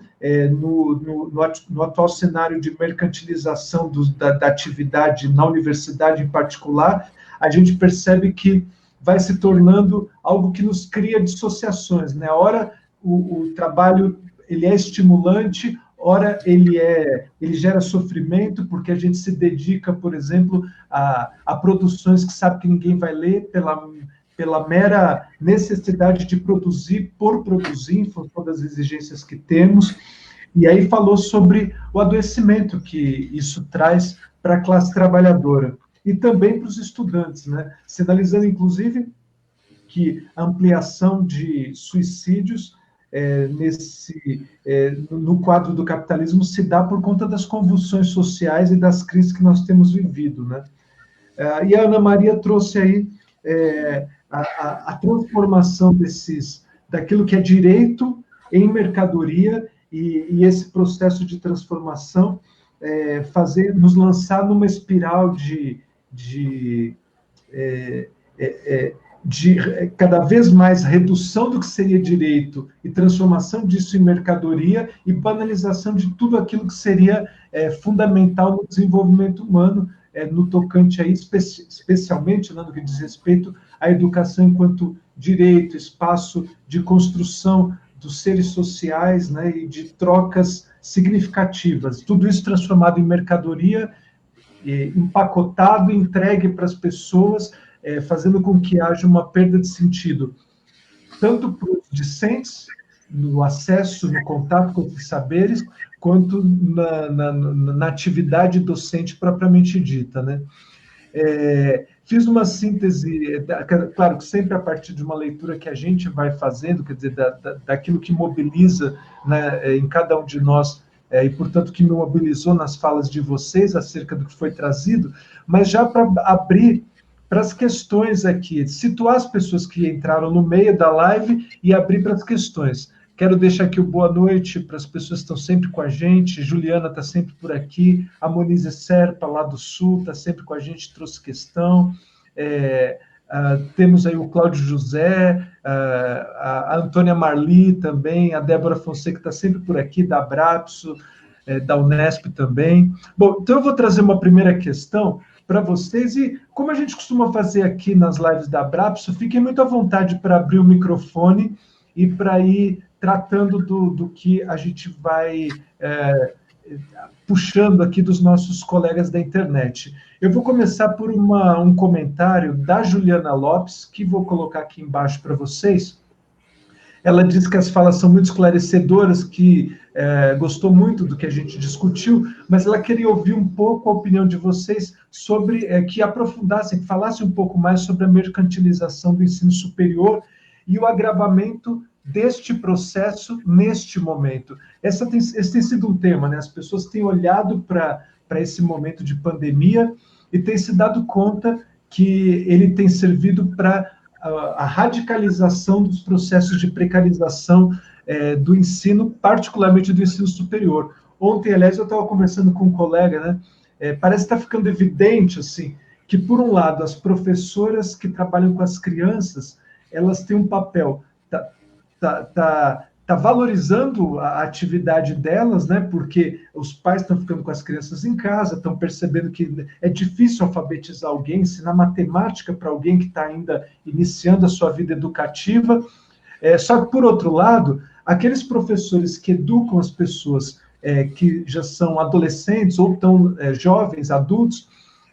no atual cenário de mercantilização da atividade na universidade em particular, a gente percebe que vai se tornando algo que nos cria dissociações, né? Ora, o trabalho ele é estimulante, ora ele gera sofrimento, porque a gente se dedica, por exemplo, a produções que sabe que ninguém vai ler pela mera necessidade de produzir por produzir, em função das exigências que temos. E aí falou sobre o adoecimento que isso traz para a classe trabalhadora e também para os estudantes, né? Sinalizando, inclusive, que a ampliação de suicídios no quadro do capitalismo se dá por conta das convulsões sociais e das crises que nós temos vivido, né? E a Ana Maria trouxe aí a transformação daquilo que é direito em mercadoria e esse processo de transformação nos lançar numa espiral de cada vez mais redução do que seria direito e transformação disso em mercadoria e banalização de tudo aquilo que seria fundamental no desenvolvimento humano, no tocante aí, especialmente no que diz respeito à educação enquanto direito, espaço de construção dos seres sociais, né, e de trocas significativas. Tudo isso transformado em mercadoria, empacotado e entregue para as pessoas, fazendo com que haja uma perda de sentido, tanto para os discentes, no acesso, no contato com esses saberes, quanto na atividade docente propriamente dita, né? Fiz uma síntese, claro que sempre a partir de uma leitura que a gente vai fazendo, quer dizer, daquilo que mobiliza, né, em cada um de nós, e, portanto, que me mobilizou nas falas de vocês acerca do que foi trazido, mas já para abrir para as questões aqui, situar as pessoas que entraram no meio da live e abrir para as questões. Quero deixar aqui o boa noite para as pessoas que estão sempre com a gente. Juliana está sempre por aqui. A Monize Serpa, lá do Sul, está sempre com a gente, trouxe questão. Temos aí o Cláudio José, a Antônia Marli também, a Débora Fonseca está sempre por aqui, da Abrapso, da Unesp também. Bom, então eu vou trazer uma primeira questão para vocês, e como a gente costuma fazer aqui nas lives da Abrapso, fiquem muito à vontade para abrir o microfone e para ir tratando do que a gente vai puxando aqui dos nossos colegas da internet. Eu vou começar por um comentário da Juliana Lopes, que vou colocar aqui embaixo para vocês. Ela diz que as falas são muito esclarecedoras, que gostou muito do que a gente discutiu, mas ela queria ouvir um pouco a opinião de vocês sobre, que aprofundassem, que falassem um pouco mais sobre a mercantilização do ensino superior e o agravamento deste processo neste momento. Esse tem sido um tema, né? As pessoas têm olhado para esse momento de pandemia e têm se dado conta que ele tem servido para a radicalização dos processos de precarização do ensino, particularmente do ensino superior. Ontem, aliás, eu estava conversando com um colega, né? Parece que está ficando evidente, assim, que, por um lado, as professoras que trabalham com as crianças, elas têm um papel, tá valorizando a atividade delas, né? Porque os pais estão ficando com as crianças em casa, estão percebendo que é difícil alfabetizar alguém, ensinar matemática para alguém que está ainda iniciando a sua vida educativa. Só que, por outro lado, aqueles professores que educam as pessoas que já são adolescentes ou tão jovens, adultos,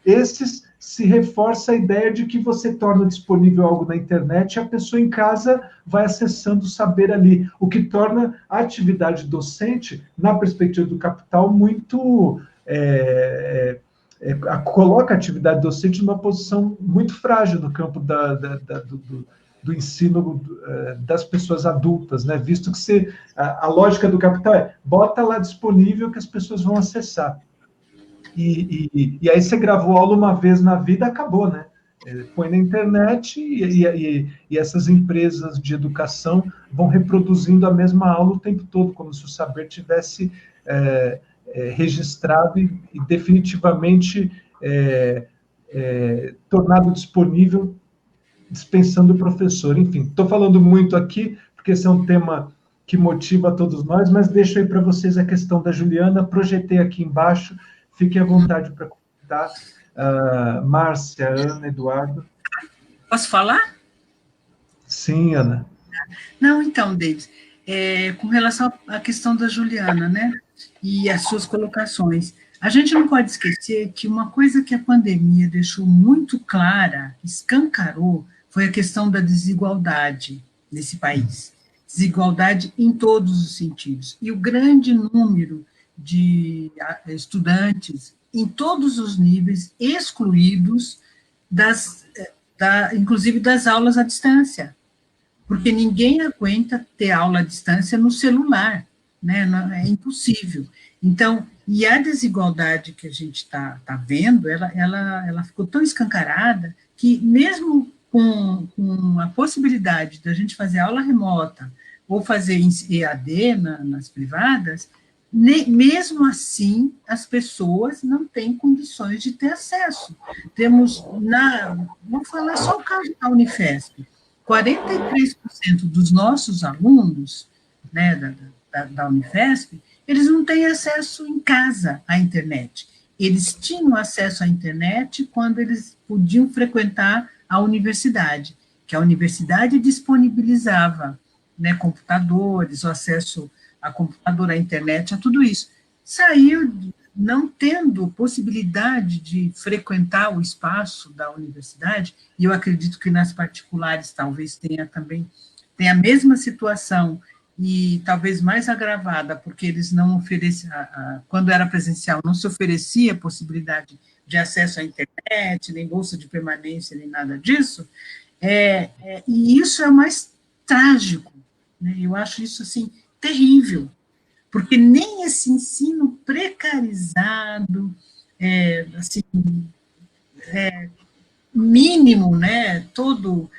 esses se reforça a ideia de que você torna disponível algo na internet e a pessoa em casa vai acessando o saber ali, o que torna a atividade docente, na perspectiva do capital, muito... coloca a atividade docente numa posição muito frágil no campo do ensino das pessoas adultas, né? Visto que a lógica do capital bota lá disponível que as pessoas vão acessar. E aí você gravou aula uma vez na vida, acabou, né? Põe na internet e essas empresas de educação vão reproduzindo a mesma aula o tempo todo, como se o saber tivesse registrado e definitivamente tornado disponível, dispensando o professor. Enfim, estou falando muito aqui, porque esse é um tema que motiva a todos nós, mas deixo aí para vocês a questão da Juliana, projetei aqui embaixo. Fiquem à vontade para comentar. Márcia, Ana, Eduardo. Posso falar? Sim, Ana. Não, então, David, com relação à questão da Juliana, né, e as suas colocações, a gente não pode esquecer que uma coisa que a pandemia deixou muito clara, escancarou, foi a questão da desigualdade nesse país. Desigualdade em todos os sentidos. E o grande número de estudantes em todos os níveis, excluídos inclusive das aulas à distância, porque ninguém aguenta ter aula à distância no celular, né? É impossível. Então, e a desigualdade que a gente está vendo, ela ficou tão escancarada que mesmo com a possibilidade da gente fazer aula remota ou fazer EAD nas privadas, mesmo assim, as pessoas não têm condições de ter acesso. Temos, vou falar só o caso da Unifesp, 43% dos nossos alunos, né, da Unifesp, eles não têm acesso em casa à internet. Eles tinham acesso à internet quando eles podiam frequentar a universidade, que a universidade disponibilizava, né, computadores, o acesso a computador, a internet, a tudo isso. Saiu não tendo possibilidade de frequentar o espaço da universidade, e eu acredito que nas particulares talvez tenha a mesma situação, e talvez mais agravada, porque eles não ofereciam, quando era presencial, não se oferecia possibilidade de acesso à internet, nem bolsa de permanência, nem nada disso, e isso é o mais trágico, né? Eu acho isso, assim, terrível, porque nem esse ensino precarizado, assim, mínimo, né, todo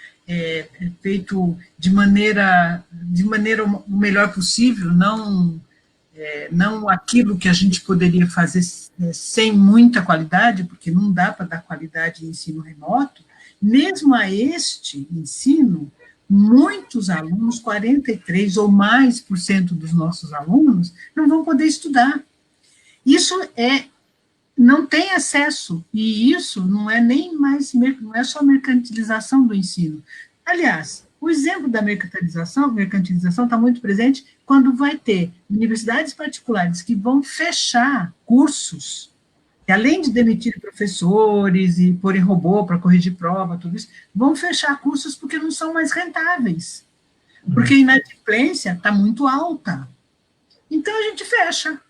feito de maneira o melhor possível, não aquilo que a gente poderia fazer sem muita qualidade, porque não dá para dar qualidade em ensino remoto. Mesmo a este ensino, muitos alunos, 43% ou mais dos nossos alunos, não vão poder estudar. Isso não tem acesso, e isso não é nem mais, não é só mercantilização do ensino. Aliás, o exemplo da mercantilização está muito presente quando vai ter universidades particulares que vão fechar cursos, que além de demitir professores e porem robô para corrigir prova, tudo isso, vão fechar cursos porque não são mais rentáveis, porque a inadimplência está muito alta. Então, a gente fecha.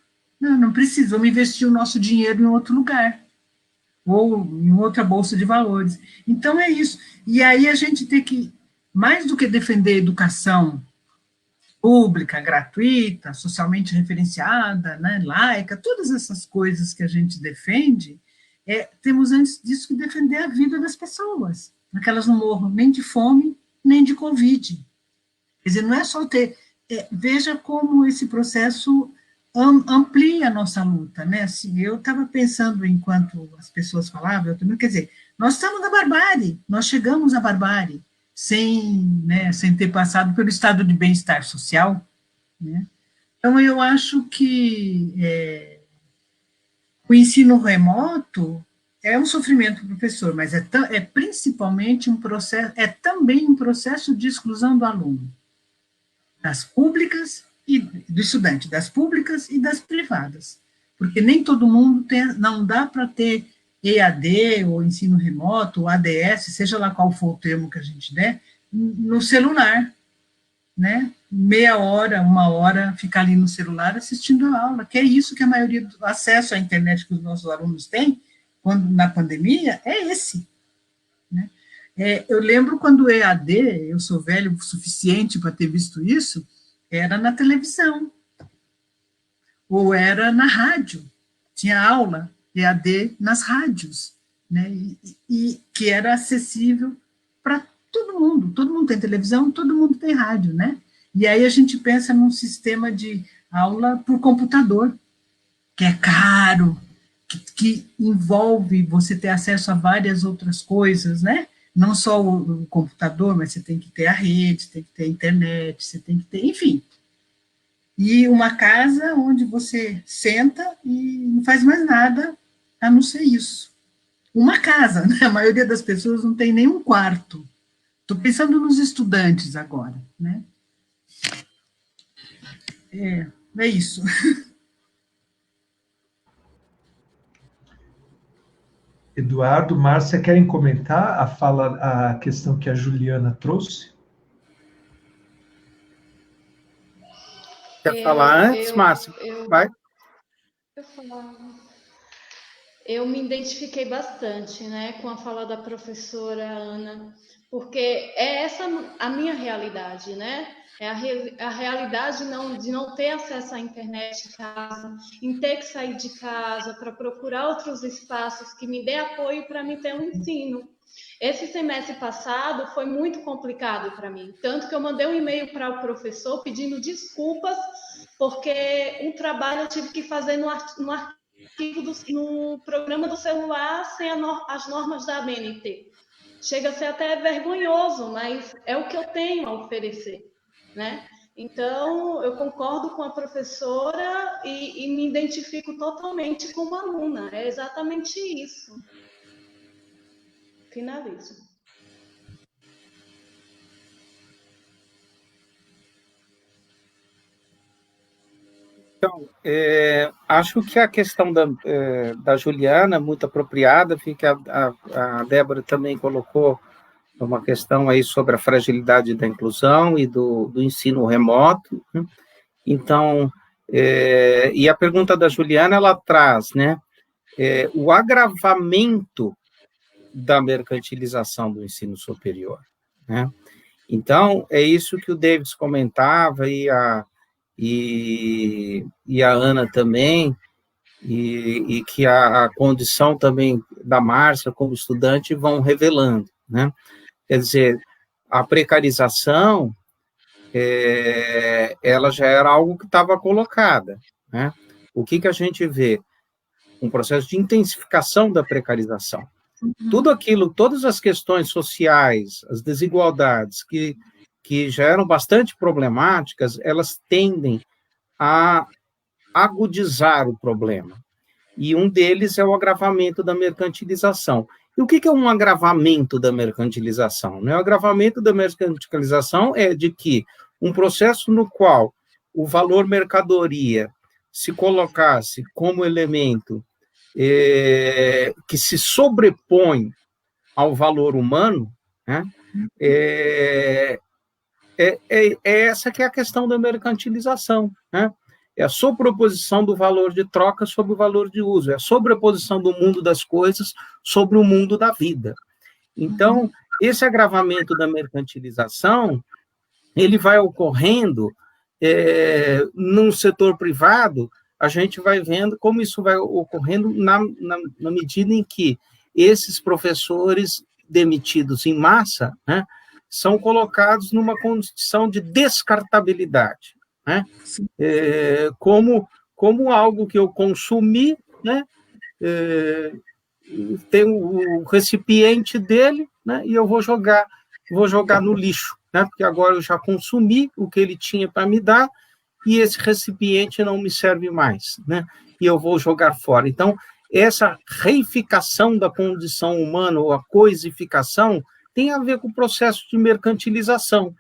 Não precisa, vamos investir o nosso dinheiro em outro lugar, ou em outra bolsa de valores. Então, é isso. E aí a gente tem que, mais do que defender a educação pública, gratuita, socialmente referenciada, né, laica, todas essas coisas que a gente defende, temos antes disso que defender a vida das pessoas, para que elas não morram nem de fome, nem de Covid. Quer dizer, não é só ter... veja como esse processo amplia a nossa luta, né? Assim, eu estava pensando, enquanto as pessoas falavam, eu também, quer dizer, nós estamos na barbárie, nós chegamos à barbárie, sem ter passado pelo estado de bem-estar social, né? Então, eu acho que o ensino remoto é um sofrimento para o professor, mas é principalmente um processo, também um processo de exclusão do aluno, das públicas e do estudante, das públicas e das privadas, porque nem todo mundo não dá para ter EAD, ou ensino remoto, ou ADS, seja lá qual for o termo que a gente der, no celular, né? Meia hora, 1 hora, ficar ali no celular assistindo a aula, que é isso que a maioria do acesso à internet que os nossos alunos têm, na pandemia, é esse, né? Eu lembro quando o EAD, eu sou velho o suficiente para ter visto isso, era na televisão, ou era na rádio, tinha aula EAD nas rádios, né, e que era acessível para todo mundo tem televisão, todo mundo tem rádio, né, e aí a gente pensa num sistema de aula por computador, que é caro, que envolve você ter acesso a várias outras coisas, né, não só o computador, mas você tem que ter a rede, tem que ter a internet, você tem que ter, enfim. E uma casa onde você senta e não faz mais nada a não ser isso. Uma casa, né? A maioria das pessoas não tem nem um quarto. Estou pensando nos estudantes agora, né? É isso. Eduardo, Márcia, querem comentar a questão que a Juliana trouxe? Quer falar antes, Márcia? Vai. Eu me identifiquei bastante, né, com a fala da professora Ana, porque é essa a minha realidade, né? É a realidade de não ter acesso à internet em casa, em ter que sair de casa para procurar outros espaços que me dê apoio para me ter um ensino. Esse semestre passado foi muito complicado para mim, tanto que eu mandei um e-mail para o professor pedindo desculpas, porque um trabalho eu tive que fazer no programa do celular sem as normas da ABNT. Chega a ser até vergonhoso, mas é o que eu tenho a oferecer, né? Então, eu concordo com a professora e me identifico totalmente como aluna. É exatamente isso. Finalizo. Então, acho que a questão da Juliana é muito apropriada, que a Débora também colocou uma questão aí sobre a fragilidade da inclusão e do ensino remoto, né? Então, e a pergunta da Juliana, ela traz, né, o agravamento da mercantilização do ensino superior, né? Então, é isso que o Davis comentava, e a Ana também, e que a condição também da Márcia como estudante vão revelando, né? Quer dizer, a precarização, ela já era algo que estava colocada, né? O que a gente vê? Um processo de intensificação da precarização. Tudo aquilo, todas as questões sociais, as desigualdades que já eram bastante problemáticas, elas tendem a agudizar o problema. E um deles é o agravamento da mercantilização. E o que é um agravamento da mercantilização? O agravamento da mercantilização é de que um processo no qual o valor mercadoria se colocasse como elemento que se sobrepõe ao valor humano, né, essa que é a questão da mercantilização, né? É a sobreposição do valor de troca sobre o valor de uso, é a sobreposição do mundo das coisas sobre o mundo da vida. Então, esse agravamento da mercantilização, ele vai ocorrendo no setor privado, a gente vai vendo como isso vai ocorrendo na medida em que esses professores demitidos em massa, né, são colocados numa condição de descartabilidade, né? Como algo que eu consumi, né? Tem o recipiente dele, né? E eu vou jogar no lixo, né? Porque agora eu já consumi o que ele tinha para me dar e esse recipiente não me serve mais, né? E eu vou jogar fora. Então, essa reificação da condição humana, ou a coisificação, tem a ver com o processo de mercantilização.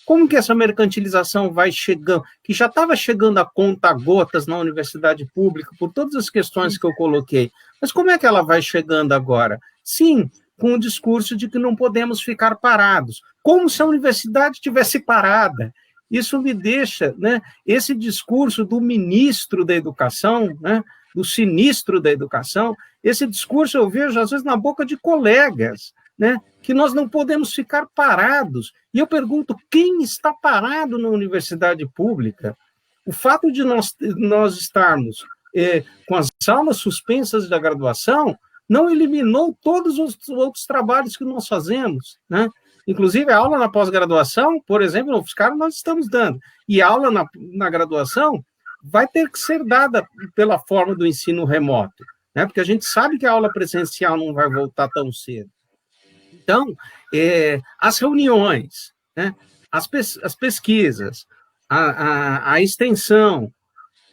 Como que essa mercantilização vai chegando, que já estava chegando a conta-gotas na universidade pública, por todas as questões que eu coloquei, mas como é que ela vai chegando agora? Sim, com o discurso de que não podemos ficar parados, como se a universidade tivesse parada. Isso me deixa, né, esse discurso do ministro da Educação, né, do sinistro da Educação, esse discurso eu vejo, às vezes, na boca de colegas, né, que nós não podemos ficar parados. E eu pergunto, quem está parado na universidade pública? O fato de nós estarmos com as aulas suspensas da graduação não eliminou todos os outros trabalhos que nós fazemos, né? Inclusive, a aula na pós-graduação, por exemplo, no UFSCar, nós estamos dando. E a aula na graduação vai ter que ser dada pela forma do ensino remoto, né? Porque a gente sabe que a aula presencial não vai voltar tão cedo. Então, as reuniões, né, as pesquisas, a extensão,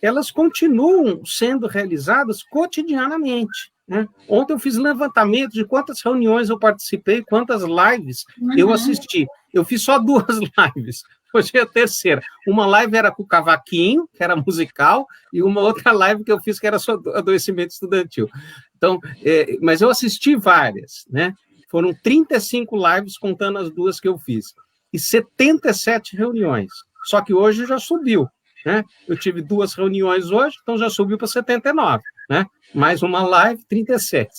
elas continuam sendo realizadas cotidianamente, né? Ontem eu fiz levantamento de quantas reuniões eu participei, quantas lives eu assisti. Eu fiz só 2 lives, hoje é a terceira. Uma live era com o cavaquinho, que era musical, e uma outra live que eu fiz que era só adoecimento estudantil. Então, mas eu assisti várias, né? Foram 35 lives, contando as 2 que eu fiz, e 77 reuniões. Só que hoje já subiu, né? Eu tive 2 reuniões hoje, então já subiu para 79, né? Mais uma live, 37.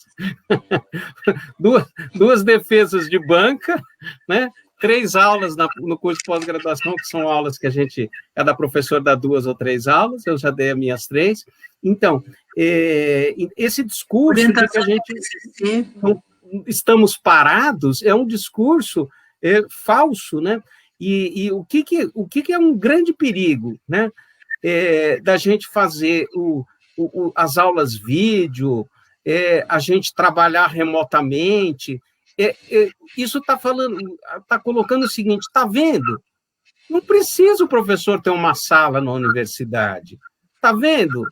duas defesas de banca, né? 3 aulas no curso de pós-graduação, que são aulas que a gente, cada professor dá 2 ou 3 aulas, eu já dei as minhas 3. Então, esse discurso de que a gente estamos parados é um discurso falso, né? E o que é um grande perigo, né? Da gente fazer as aulas vídeo, a gente trabalhar remotamente. Isso está colocando o seguinte, está vendo? Não precisa o professor ter uma sala na universidade, está vendo?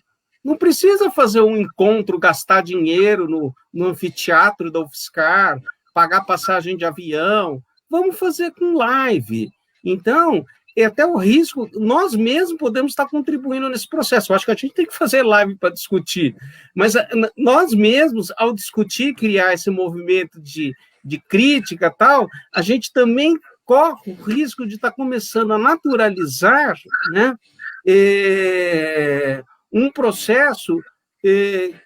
Não precisa fazer um encontro, gastar dinheiro no anfiteatro da UFSCar, pagar passagem de avião. Vamos fazer com live. Então, é até o risco, nós mesmos podemos estar contribuindo nesse processo. Eu acho que a gente tem que fazer live para discutir, mas nós mesmos, ao discutir, criar esse movimento de crítica e tal, a gente também corre o risco de estar começando a naturalizar, né, um processo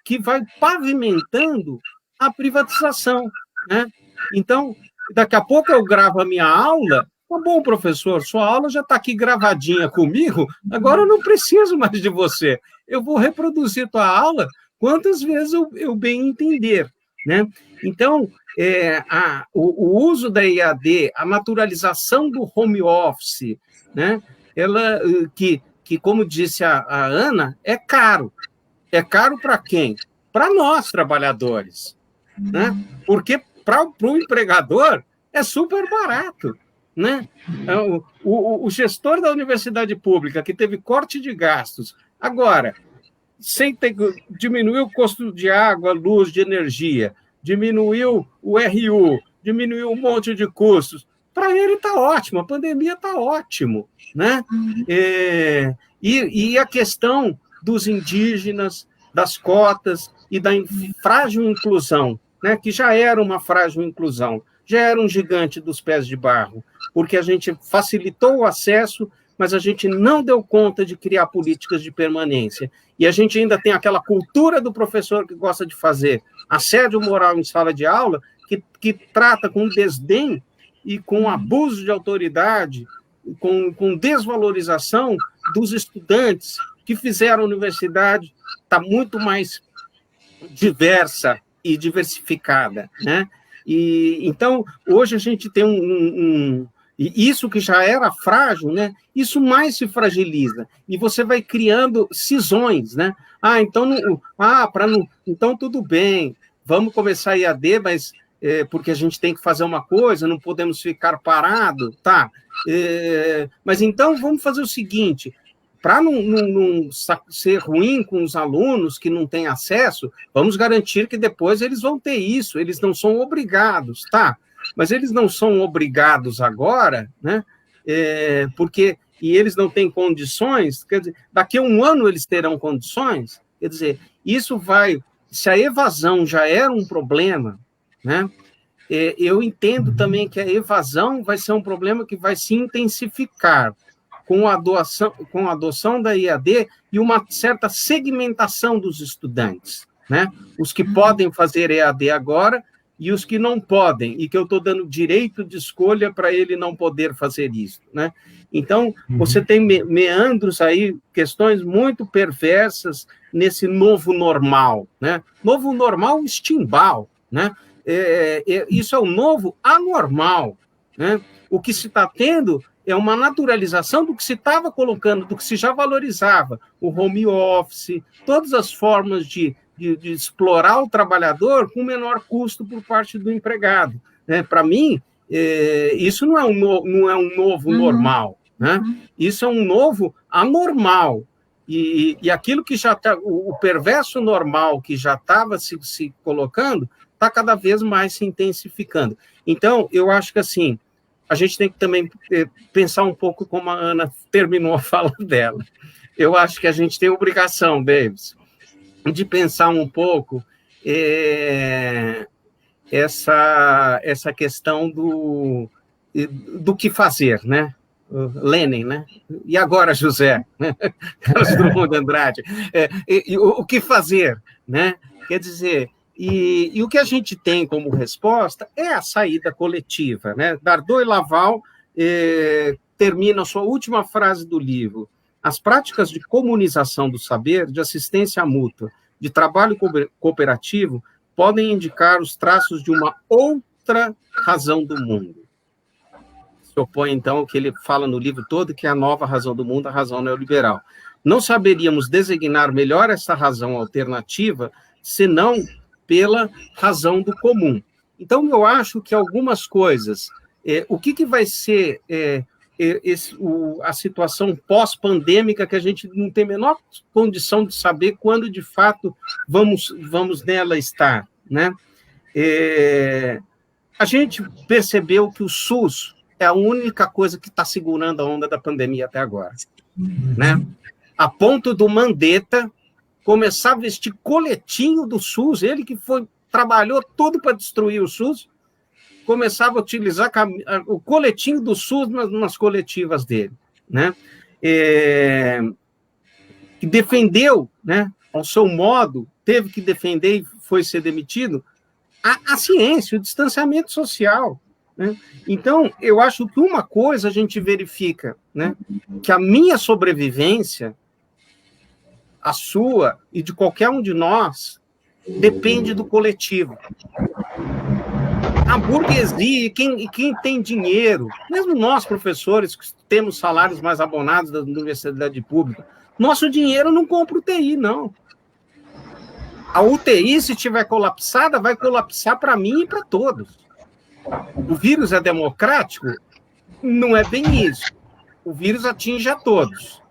que vai pavimentando a privatização, né? Então, daqui a pouco eu gravo a minha aula. Tá bom, professor, sua aula já está aqui gravadinha comigo, agora eu não preciso mais de você. Eu vou reproduzir tua aula quantas vezes eu bem entender, né? Então, o uso da EAD, a naturalização do home office, né? Ela, que como disse a Ana, é caro. É caro para quem? Para nós, trabalhadores, né? Porque para o empregador é super barato, né? O gestor da universidade pública, que teve corte de gastos, agora, diminuiu o custo de água, luz, de energia, diminuiu o RU, diminuiu um monte de custos, para ele está ótimo, a pandemia está ótimo, né? E a questão dos indígenas, das cotas e da frágil inclusão, né? Que já era uma frágil inclusão, já era um gigante dos pés de barro, porque a gente facilitou o acesso, mas a gente não deu conta de criar políticas de permanência. E a gente ainda tem aquela cultura do professor que gosta de fazer assédio moral em sala de aula, que trata com desdém e com abuso de autoridade, com desvalorização dos estudantes que fizeram a universidade estar muito mais diversa e diversificada, né? E então hoje a gente tem e isso que já era frágil, né? Isso mais se fragiliza e você vai criando cisões, né? Então tudo bem, vamos começar a EAD, mas porque a gente tem que fazer uma coisa, não podemos ficar parado, tá? Mas então vamos fazer o seguinte: para não ser ruim com os alunos que não têm acesso, vamos garantir que depois eles vão ter isso, eles não são obrigados, tá? Mas eles não são obrigados agora, né? Porque eles não têm condições, quer dizer, daqui a um ano eles terão condições, quer dizer, isso vai, se a evasão já era um problema, né? Eu entendo também que a evasão vai ser um problema que vai se intensificar com a adoção da EAD e uma certa segmentação dos estudantes, né? Os que podem fazer EAD agora e os que não podem, e que eu estou dando direito de escolha para ele não poder fazer isso, né? Então, você tem meandros aí, questões muito perversas nesse novo normal, né? Novo normal estimbal, né? Isso é o novo anormal, né? O que se está tendo é uma naturalização do que se estava colocando, do que se já valorizava, o home office, todas as formas de explorar o trabalhador com menor custo por parte do empregado, né? Para mim, isso não é um novo normal, né? Isso é um novo anormal. E aquilo que já está, o perverso normal que já estava se colocando, está cada vez mais se intensificando. Então, eu acho que assim, a gente tem que também pensar um pouco como a Ana terminou a fala dela. Eu acho que a gente tem obrigação, Davis, de pensar um pouco essa questão do que fazer, né? Lenin, né? E agora, José? Carlos Drummond de Andrade. O que fazer, né? Quer dizer, e o que a gente tem como resposta é a saída coletiva, né? Dardot e Laval termina a sua última frase do livro: as práticas de comunização do saber, de assistência mútua, de trabalho cooperativo, podem indicar os traços de uma outra razão do mundo. Se opõe, então, ao que ele fala no livro todo, que é a nova razão do mundo, a razão neoliberal. Não saberíamos designar melhor essa razão alternativa, senão pela razão do comum. Então, eu acho que algumas coisas... o que vai ser a situação pós-pandêmica, que a gente não tem a menor condição de saber quando, de fato, vamos nela estar, né? A gente percebeu que o SUS é a única coisa que está segurando a onda da pandemia até agora, né? A ponto do Mandetta começar a vestir coletinho do SUS, ele que trabalhou tudo para destruir o SUS, começava a utilizar o coletinho do SUS nas coletivas dele, né? Que defendeu, né, ao seu modo, teve que defender e foi ser demitido, a ciência, o distanciamento social, né? Então, eu acho que uma coisa a gente verifica, né, que a minha sobrevivência, a sua e de qualquer um de nós, depende do coletivo. A burguesia e quem tem dinheiro, mesmo nós, professores, que temos salários mais abonados da universidade pública, nosso dinheiro não compra UTI, não. A UTI, se estiver colapsada, vai colapsar para mim e para todos. O vírus é democrático? Não é bem isso. O vírus atinge a todos.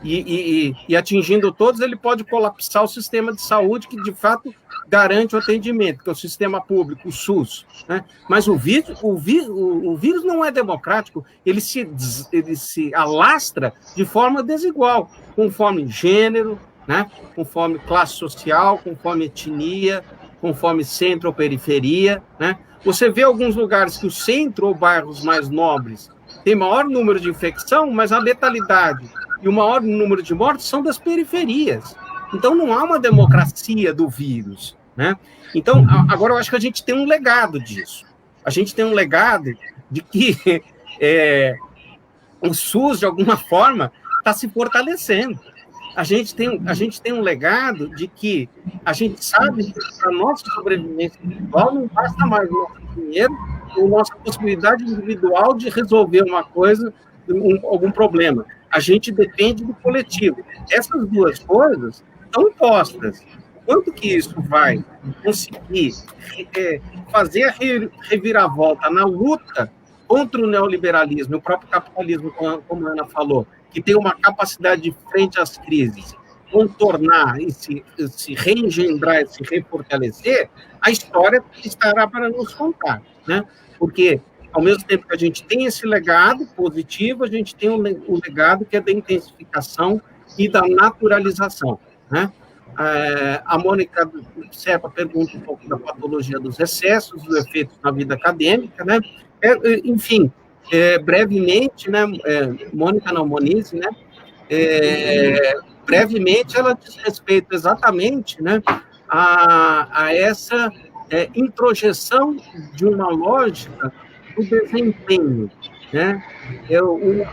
E atingindo todos, ele pode colapsar o sistema de saúde, que de fato garante o atendimento, que é o sistema público, o SUS. Né? Mas o vírus não é democrático, ele se alastra de forma desigual, conforme gênero, né? Conforme classe social, conforme etnia, conforme centro ou periferia. Né? Você vê alguns lugares que o centro ou bairros mais nobres tem maior número de infecção, mas a letalidade e o maior número de mortes são das periferias. Então, não há uma democracia do vírus. Né? Então, agora eu acho que a gente tem um legado disso. A gente tem um legado de que o SUS, de alguma forma, está se fortalecendo. A gente tem um legado de que a gente sabe que a nossa sobrevivência individual não basta mais o nosso dinheiro ou nossa possibilidade individual de resolver uma coisa, algum problema. A gente depende do coletivo. Essas duas coisas estão postas. Quanto que isso vai conseguir fazer a reviravolta na luta contra o neoliberalismo, o próprio capitalismo, como a Ana falou, que tem uma capacidade de frente às crises, contornar e se reengendrar e se refortalecer, a história estará para nos contar, né? Porque, ao mesmo tempo que a gente tem esse legado positivo, a gente tem o legado que é da intensificação e da naturalização, né? A Mônica Serpa pergunta um pouco da patologia dos excessos, dos efeitos na vida acadêmica, né? Enfim, brevemente, né? Mônica não, Monize, né? Brevemente, ela diz respeito exatamente, né, a essa introjeção de uma lógica do desempenho, né?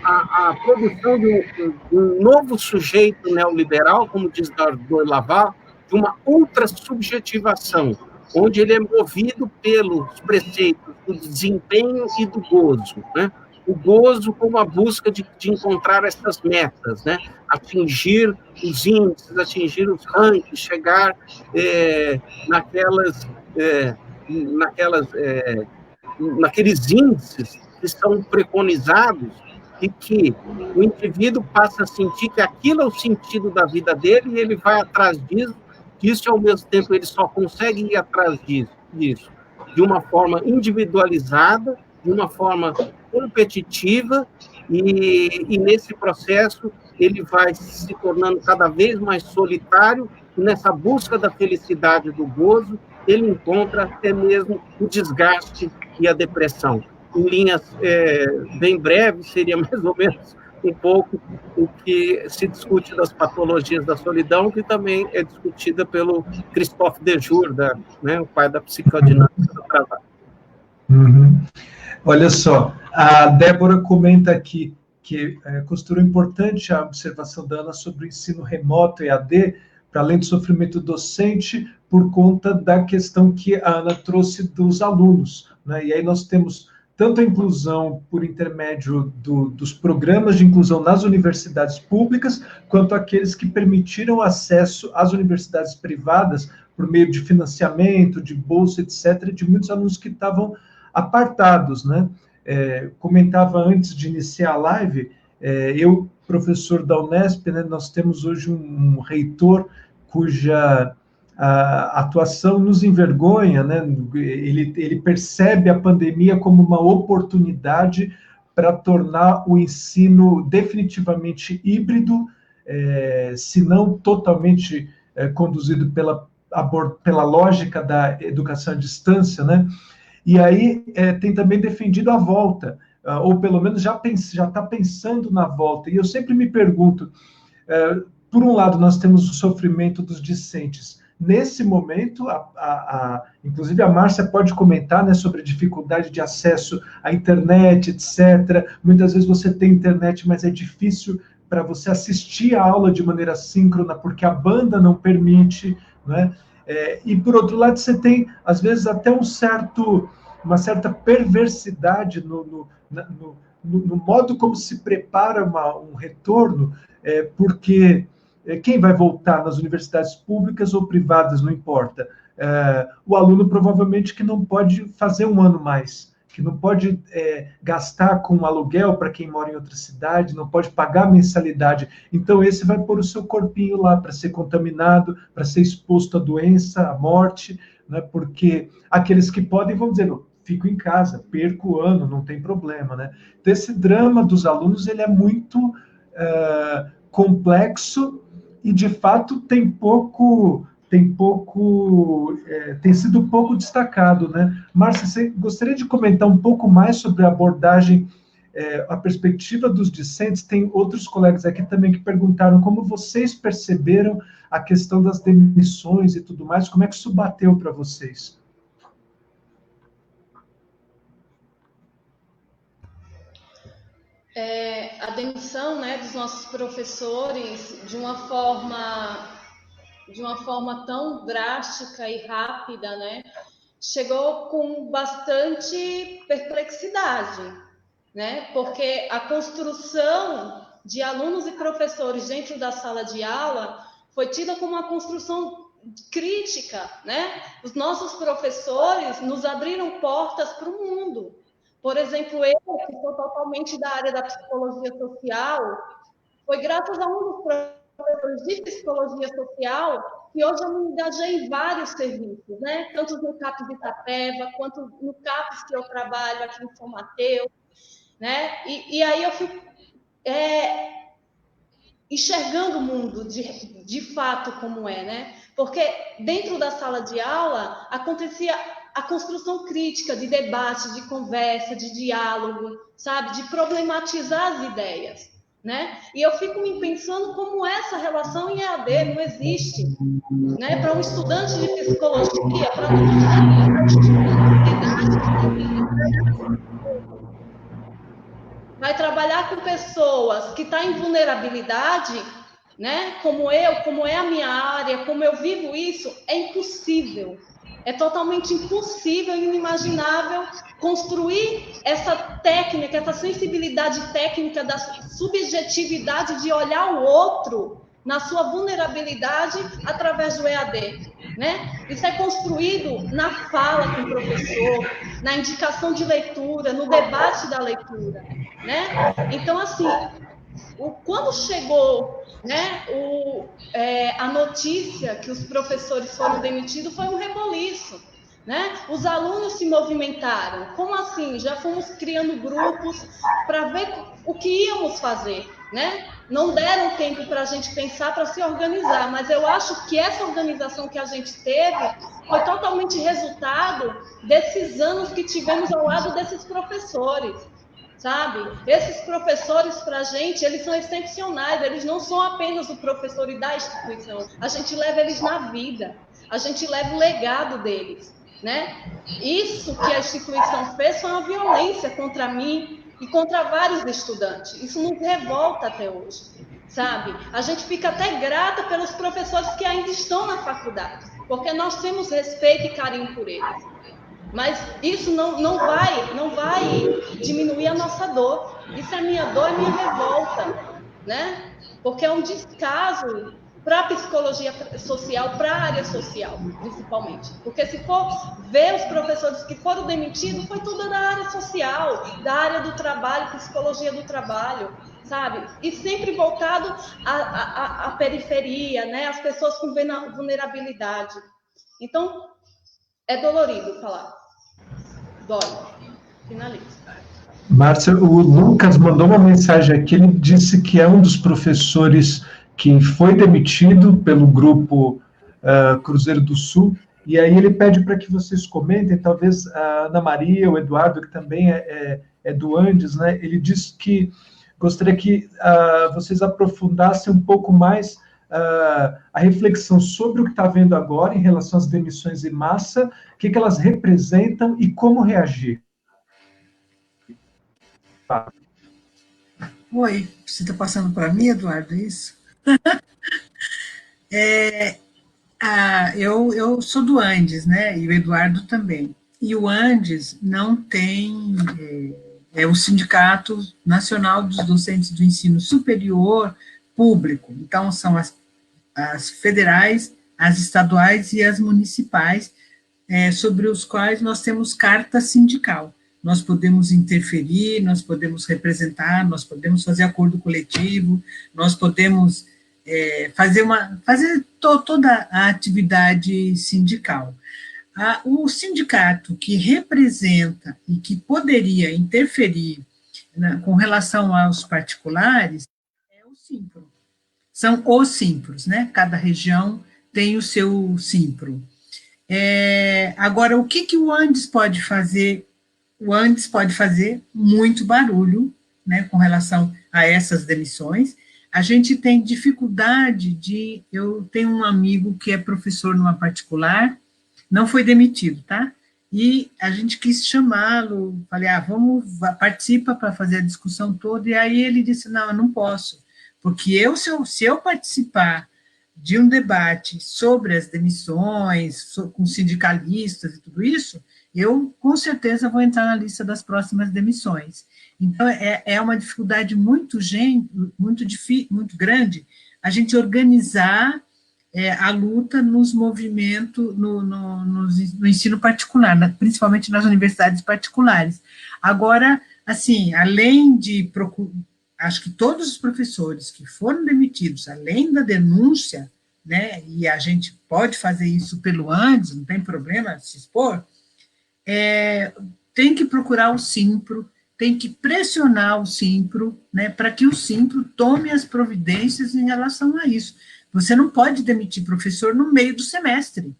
A produção de um novo sujeito neoliberal, como diz Gardner Laval, de uma ultra-subjetivação, onde ele é movido pelos preceitos do desempenho e do gozo, né? O gozo como a busca de encontrar essas metas, né? Atingir os índices, atingir os rankings, chegar naqueles índices que são preconizados e que o indivíduo passa a sentir que aquilo é o sentido da vida dele e ele vai atrás disso, e ao mesmo tempo ele só consegue ir atrás disso de uma forma individualizada, de uma forma competitiva, e nesse processo ele vai se tornando cada vez mais solitário, e nessa busca da felicidade, do gozo, ele encontra até mesmo o desgaste e a depressão. Em linhas bem breves, seria mais ou menos um pouco o que se discute das patologias da solidão, que também é discutida pelo Christophe Dejour, né, o pai da psicodinâmica do trabalho. Uhum. Olha só, a Débora comenta aqui que considerou importante a observação da Ana sobre o ensino remoto EAD, para além do sofrimento docente, por conta da questão que a Ana trouxe dos alunos, né? E aí nós temos tanto a inclusão por intermédio dos programas de inclusão nas universidades públicas, quanto aqueles que permitiram acesso às universidades privadas por meio de financiamento, de bolsa, etc., de muitos alunos que estavam apartados, né? Comentava antes de iniciar a live, eu, professor da Unesp, né, nós temos hoje um reitor cuja a atuação nos envergonha, né? Ele percebe a pandemia como uma oportunidade para tornar o ensino definitivamente híbrido, se não totalmente conduzido pela lógica da educação à distância, né? E aí tem também defendido a volta, ou pelo menos já está pensando na volta. E eu sempre me pergunto, por um lado, nós temos o sofrimento dos discentes. Nesse momento, inclusive a Márcia pode comentar, né, sobre a dificuldade de acesso à internet, etc. Muitas vezes você tem internet, mas é difícil para você assistir a aula de maneira síncrona, porque a banda não permite, né? E, por outro lado, você tem, às vezes, até um certo uma certa perversidade no modo como se prepara um retorno, porque quem vai voltar nas universidades públicas ou privadas, não importa, o aluno provavelmente que não pode fazer um ano mais, que não pode gastar com aluguel para quem mora em outra cidade, não pode pagar mensalidade. Então, esse vai pôr o seu corpinho lá para ser contaminado, para ser exposto à doença, à morte, né? Porque aqueles que podem vão dizer, fico em casa, perco o ano, não tem problema, né? Então, esse drama dos alunos, ele é muito complexo e, de fato, tem sido pouco destacado, né? Márcia, você gostaria de comentar um pouco mais sobre a abordagem, a perspectiva dos discentes? Tem outros colegas aqui também que perguntaram como vocês perceberam a questão das demissões e tudo mais, como é que isso bateu para vocês? A demissão, né, dos nossos professores de uma forma tão drástica e rápida, né, chegou com bastante perplexidade, né, porque a construção de alunos e professores dentro da sala de aula foi tida como uma construção crítica, né? Os nossos professores nos abriram portas para o mundo. Por exemplo, eu, que sou totalmente da área da psicologia social, foi graças a um dos professores de psicologia social que hoje eu me engajei em vários serviços, né? Tanto no CAPES de Itapeva, quanto no CAPES que eu trabalho aqui em São Mateus, né? E aí eu fui enxergando o mundo de fato como é, né? Porque dentro da sala de aula acontecia a construção crítica de debate, de conversa, de diálogo, sabe? De problematizar as ideias, né? E eu fico me pensando como essa relação em EAD não existe, né? Para um estudante de psicologia, para um vai trabalhar com pessoas que estão em vulnerabilidade, né? Como é a minha área, como eu vivo isso, é impossível. É totalmente impossível e inimaginável construir essa técnica, essa sensibilidade técnica da subjetividade de olhar o outro na sua vulnerabilidade através do EAD, né? Isso é construído na fala com o professor, na indicação de leitura, no debate da leitura, né? Então, assim, quando chegou, né, a notícia que os professores foram demitidos, foi um reboliço, né? Os alunos se movimentaram. Como assim? Já fomos criando grupos para ver o que íamos fazer, né? Não deram tempo para a gente pensar, para se organizar, mas eu acho que essa organização que a gente teve foi totalmente resultado desses anos que tivemos ao lado desses professores, sabe? Esses professores, para a gente, eles são excepcionais, eles não são apenas o professor e da instituição, a gente leva eles na vida, a gente leva o legado deles, né? Isso que a instituição fez foi uma violência contra mim e contra vários estudantes, isso nos revolta até hoje, sabe? A gente fica até grata pelos professores que ainda estão na faculdade, porque nós temos respeito e carinho por eles. Mas isso não vai diminuir a nossa dor. Isso é minha dor e minha revolta, né? Porque é um descaso para a psicologia social, para a área social, principalmente. Porque se for ver os professores que foram demitidos, foi tudo da área social, da área do trabalho, psicologia do trabalho, sabe? E sempre voltado à periferia, né? As pessoas com vulnerabilidade. Então, é dolorido falar. Dói. Finaliza. Márcia, o Lucas mandou uma mensagem aqui, ele disse que é um dos professores que foi demitido pelo grupo Cruzeiro do Sul, e aí ele pede para que vocês comentem, talvez a Ana Maria, o Eduardo, que também é do Andes, né? Ele disse que gostaria que vocês aprofundassem um pouco mais a reflexão sobre o que está vendo agora em relação às demissões em massa, o que elas representam e como reagir. Oi, você está passando para mim, Eduardo, é isso? Eu sou do Andes, né? E o Eduardo também. e o Andes não tem, é o Sindicato Nacional dos Docentes do Ensino Superior Público, então são as federais, as estaduais e as municipais, sobre os quais nós temos carta sindical. Nós podemos interferir, nós podemos representar, nós podemos fazer acordo coletivo, nós podemos fazer toda a atividade sindical. O sindicato que representa e que poderia interferir, né, com relação aos particulares é o Simpro. São os Simpros, né? Cada região tem o seu Simpro. Agora, o que o Andes pode fazer? O Andes pode fazer muito barulho, né, com relação a essas demissões. A gente tem dificuldade eu tenho um amigo que é professor numa particular, não foi demitido, tá? E a gente quis chamá-lo, falei, participa para fazer a discussão toda, e aí ele disse, não, eu não posso, porque se eu participar de um debate sobre as demissões, com sindicalistas e tudo isso, eu com certeza vou entrar na lista das próximas demissões. Então, é uma dificuldade muito grande a gente organizar a luta nos movimentos, no ensino particular, principalmente nas universidades particulares. Agora, assim, além de acho que todos os professores que foram demitidos, além da denúncia, né, e a gente pode fazer isso pelo Andes, não tem problema se expor, tem que procurar o Simpro, tem que pressionar o Simpro, né, para que o Simpro tome as providências em relação a isso. Você não pode demitir professor no meio do semestre,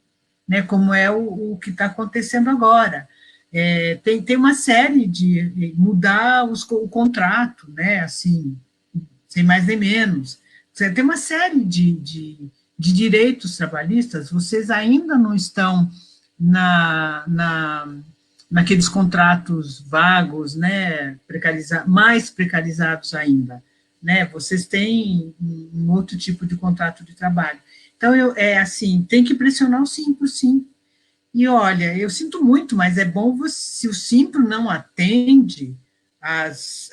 né, como é o que está acontecendo agora. Tem uma série de mudar o contrato, né, assim, sem mais nem menos. Tem uma série de direitos trabalhistas, vocês ainda não estão naqueles contratos vagos, né, mais precarizados ainda, né, vocês têm um outro tipo de contrato de trabalho. Então, assim, tem que pressionar o Simpro, sim. E, olha, eu sinto muito, mas é bom se o Simpro não atende às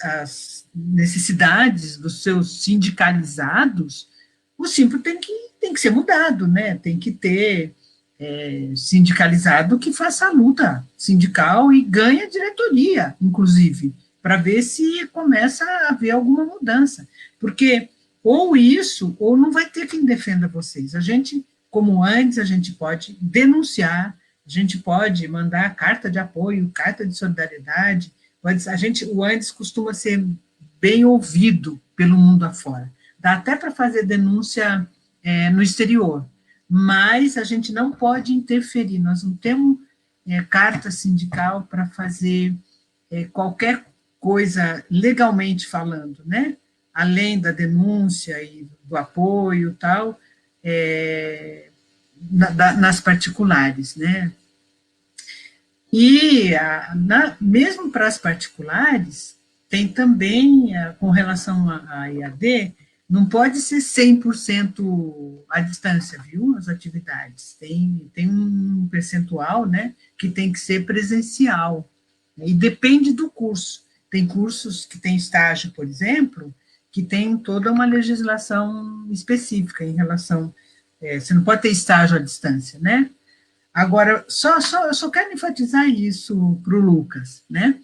necessidades dos seus sindicalizados, o Simpro tem que ser mudado, né, tem que ter sindicalizado que faça a luta sindical e ganhe diretoria, inclusive, para ver se começa a haver alguma mudança, porque ou isso, ou não vai ter quem defenda vocês. A gente, como antes, a gente pode denunciar, a gente pode mandar carta de apoio, carta de solidariedade, o antes costuma ser bem ouvido pelo mundo afora, dá até para fazer denúncia no exterior, mas a gente não pode interferir, nós não temos carta sindical para fazer qualquer coisa legalmente falando, né? Além da denúncia e do apoio e tal, nas particulares, né? E mesmo para as particulares, tem também, com relação à EAD, não pode ser 100% à distância, viu, as atividades. Tem um percentual, né, que tem que ser presencial, e depende do curso. Tem cursos que tem estágio, por exemplo, que tem toda uma legislação específica em relação... você não pode ter estágio à distância, né? Agora, eu só quero enfatizar isso para o Lucas, né?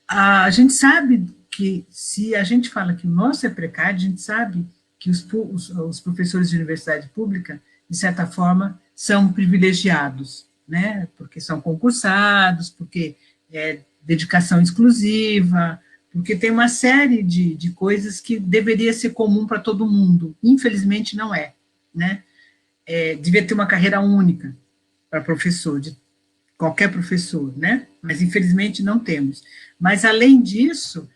A gente sabe que, se a gente fala que o nosso é precário, a gente sabe que os professores de universidade pública, de certa forma, são privilegiados, né? Porque são concursados, porque dedicação exclusiva, porque tem uma série de coisas que deveria ser comum para todo mundo, infelizmente não é, né? Devia ter uma carreira única para professor, de qualquer professor, né? Mas infelizmente não temos. Mas além disso,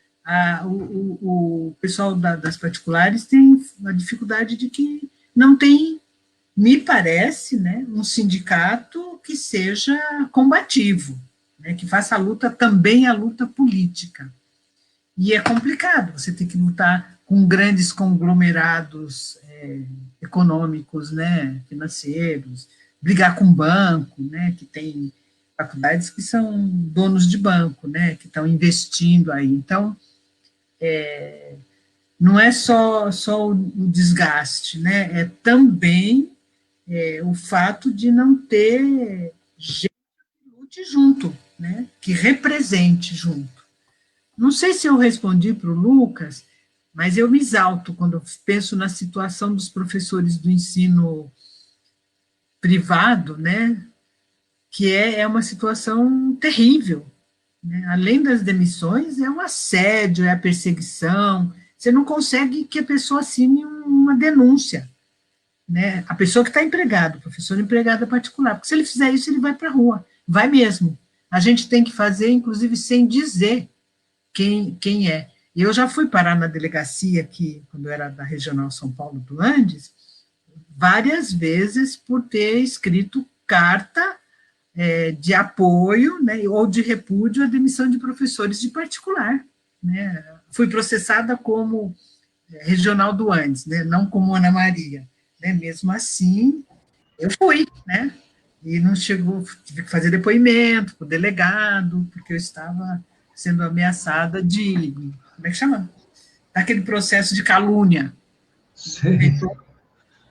o pessoal das particulares tem a dificuldade de que não tem, me parece, né, um sindicato que seja combativo, né, que faça a luta também, a luta política. E é complicado, você tem que lutar com grandes conglomerados econômicos, né, financeiros, brigar com banco, né, que tem faculdades que são donos de banco, né, que estão investindo aí. Então, não é só o desgaste, né, é também o fato de não ter gente que lute junto, né, que represente junto. Não sei se eu respondi para o Lucas, mas eu me exalto quando eu penso na situação dos professores do ensino privado, né, que é uma situação terrível, né? Além das demissões, é um assédio, é a perseguição, você não consegue que a pessoa assine uma denúncia, né? A pessoa que está empregada, o professor empregado particular, porque se ele fizer isso, ele vai para a rua, vai mesmo. A gente tem que fazer, inclusive, sem dizer quem é. Eu já fui parar na delegacia aqui, quando eu era da Regional São Paulo do Andes, várias vezes por ter escrito carta de apoio, né, ou de repúdio à demissão de professores de particular, né. Fui processada como regional do Andes, né, não como Ana Maria, né, mesmo assim, eu fui, né, e não chegou, tive que fazer depoimento para o delegado, porque eu estava sendo ameaçada de, como é que chama? Daquele processo de calúnia. Sim.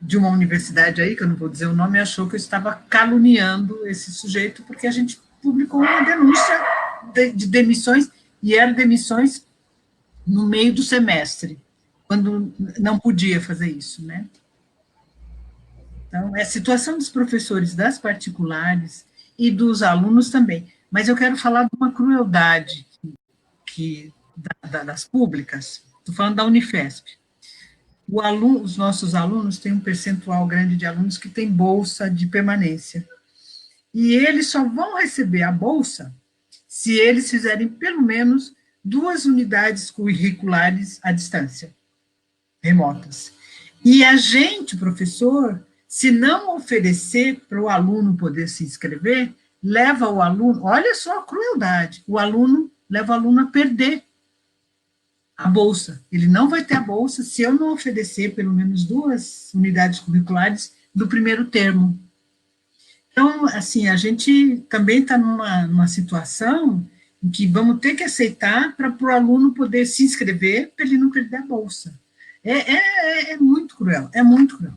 De uma universidade aí, que eu não vou dizer o nome, achou que eu estava caluniando esse sujeito, porque a gente publicou uma denúncia de demissões, e eram demissões no meio do semestre, quando não podia fazer isso, né? Então, é a situação dos professores das particulares e dos alunos também. Mas eu quero falar de uma crueldade das públicas, estou falando da Unifesp. Os nossos alunos têm um percentual grande de alunos que têm bolsa de permanência. E eles só vão receber a bolsa se eles fizerem pelo menos 2 unidades curriculares à distância, remotas. E a gente, professor, se não oferecer para o aluno poder se inscrever, leva o aluno, olha só a crueldade, leva o aluno a perder a bolsa. Ele não vai ter a bolsa se eu não oferecer pelo menos 2 unidades curriculares do primeiro termo. Então, assim, a gente também está numa situação em que vamos ter que aceitar para o aluno poder se inscrever para ele não perder a bolsa. É muito cruel, é muito cruel.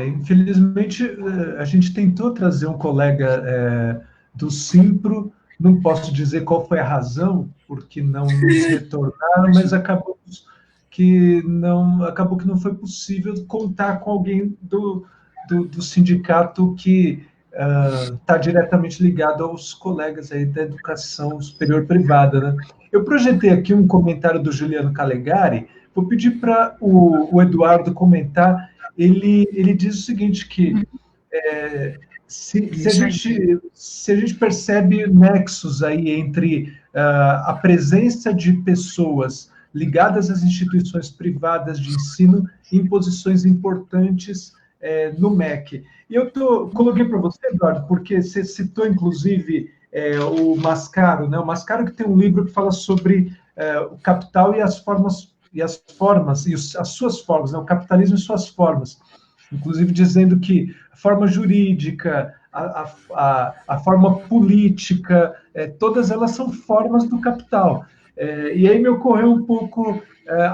Infelizmente, a gente tentou trazer um colega do Simpro, não posso dizer qual foi a razão, porque não nos retornaram, mas acabou que não foi possível contar com alguém do sindicato que está diretamente ligado aos colegas aí da educação superior privada, né? Eu projetei aqui um comentário do Juliano Calegari, vou pedir para o Eduardo comentar. Ele diz o seguinte, que se a gente percebe nexos aí entre a presença de pessoas ligadas às instituições privadas de ensino em posições importantes no MEC. E eu coloquei para você, Eduardo, porque você citou, inclusive, o Mascaro, né? O Mascaro, que tem um livro que fala sobre o capital e as formas, e as suas formas, né? O capitalismo e suas formas. Inclusive dizendo que a forma jurídica, a forma política, todas elas são formas do capital. E aí me ocorreu um pouco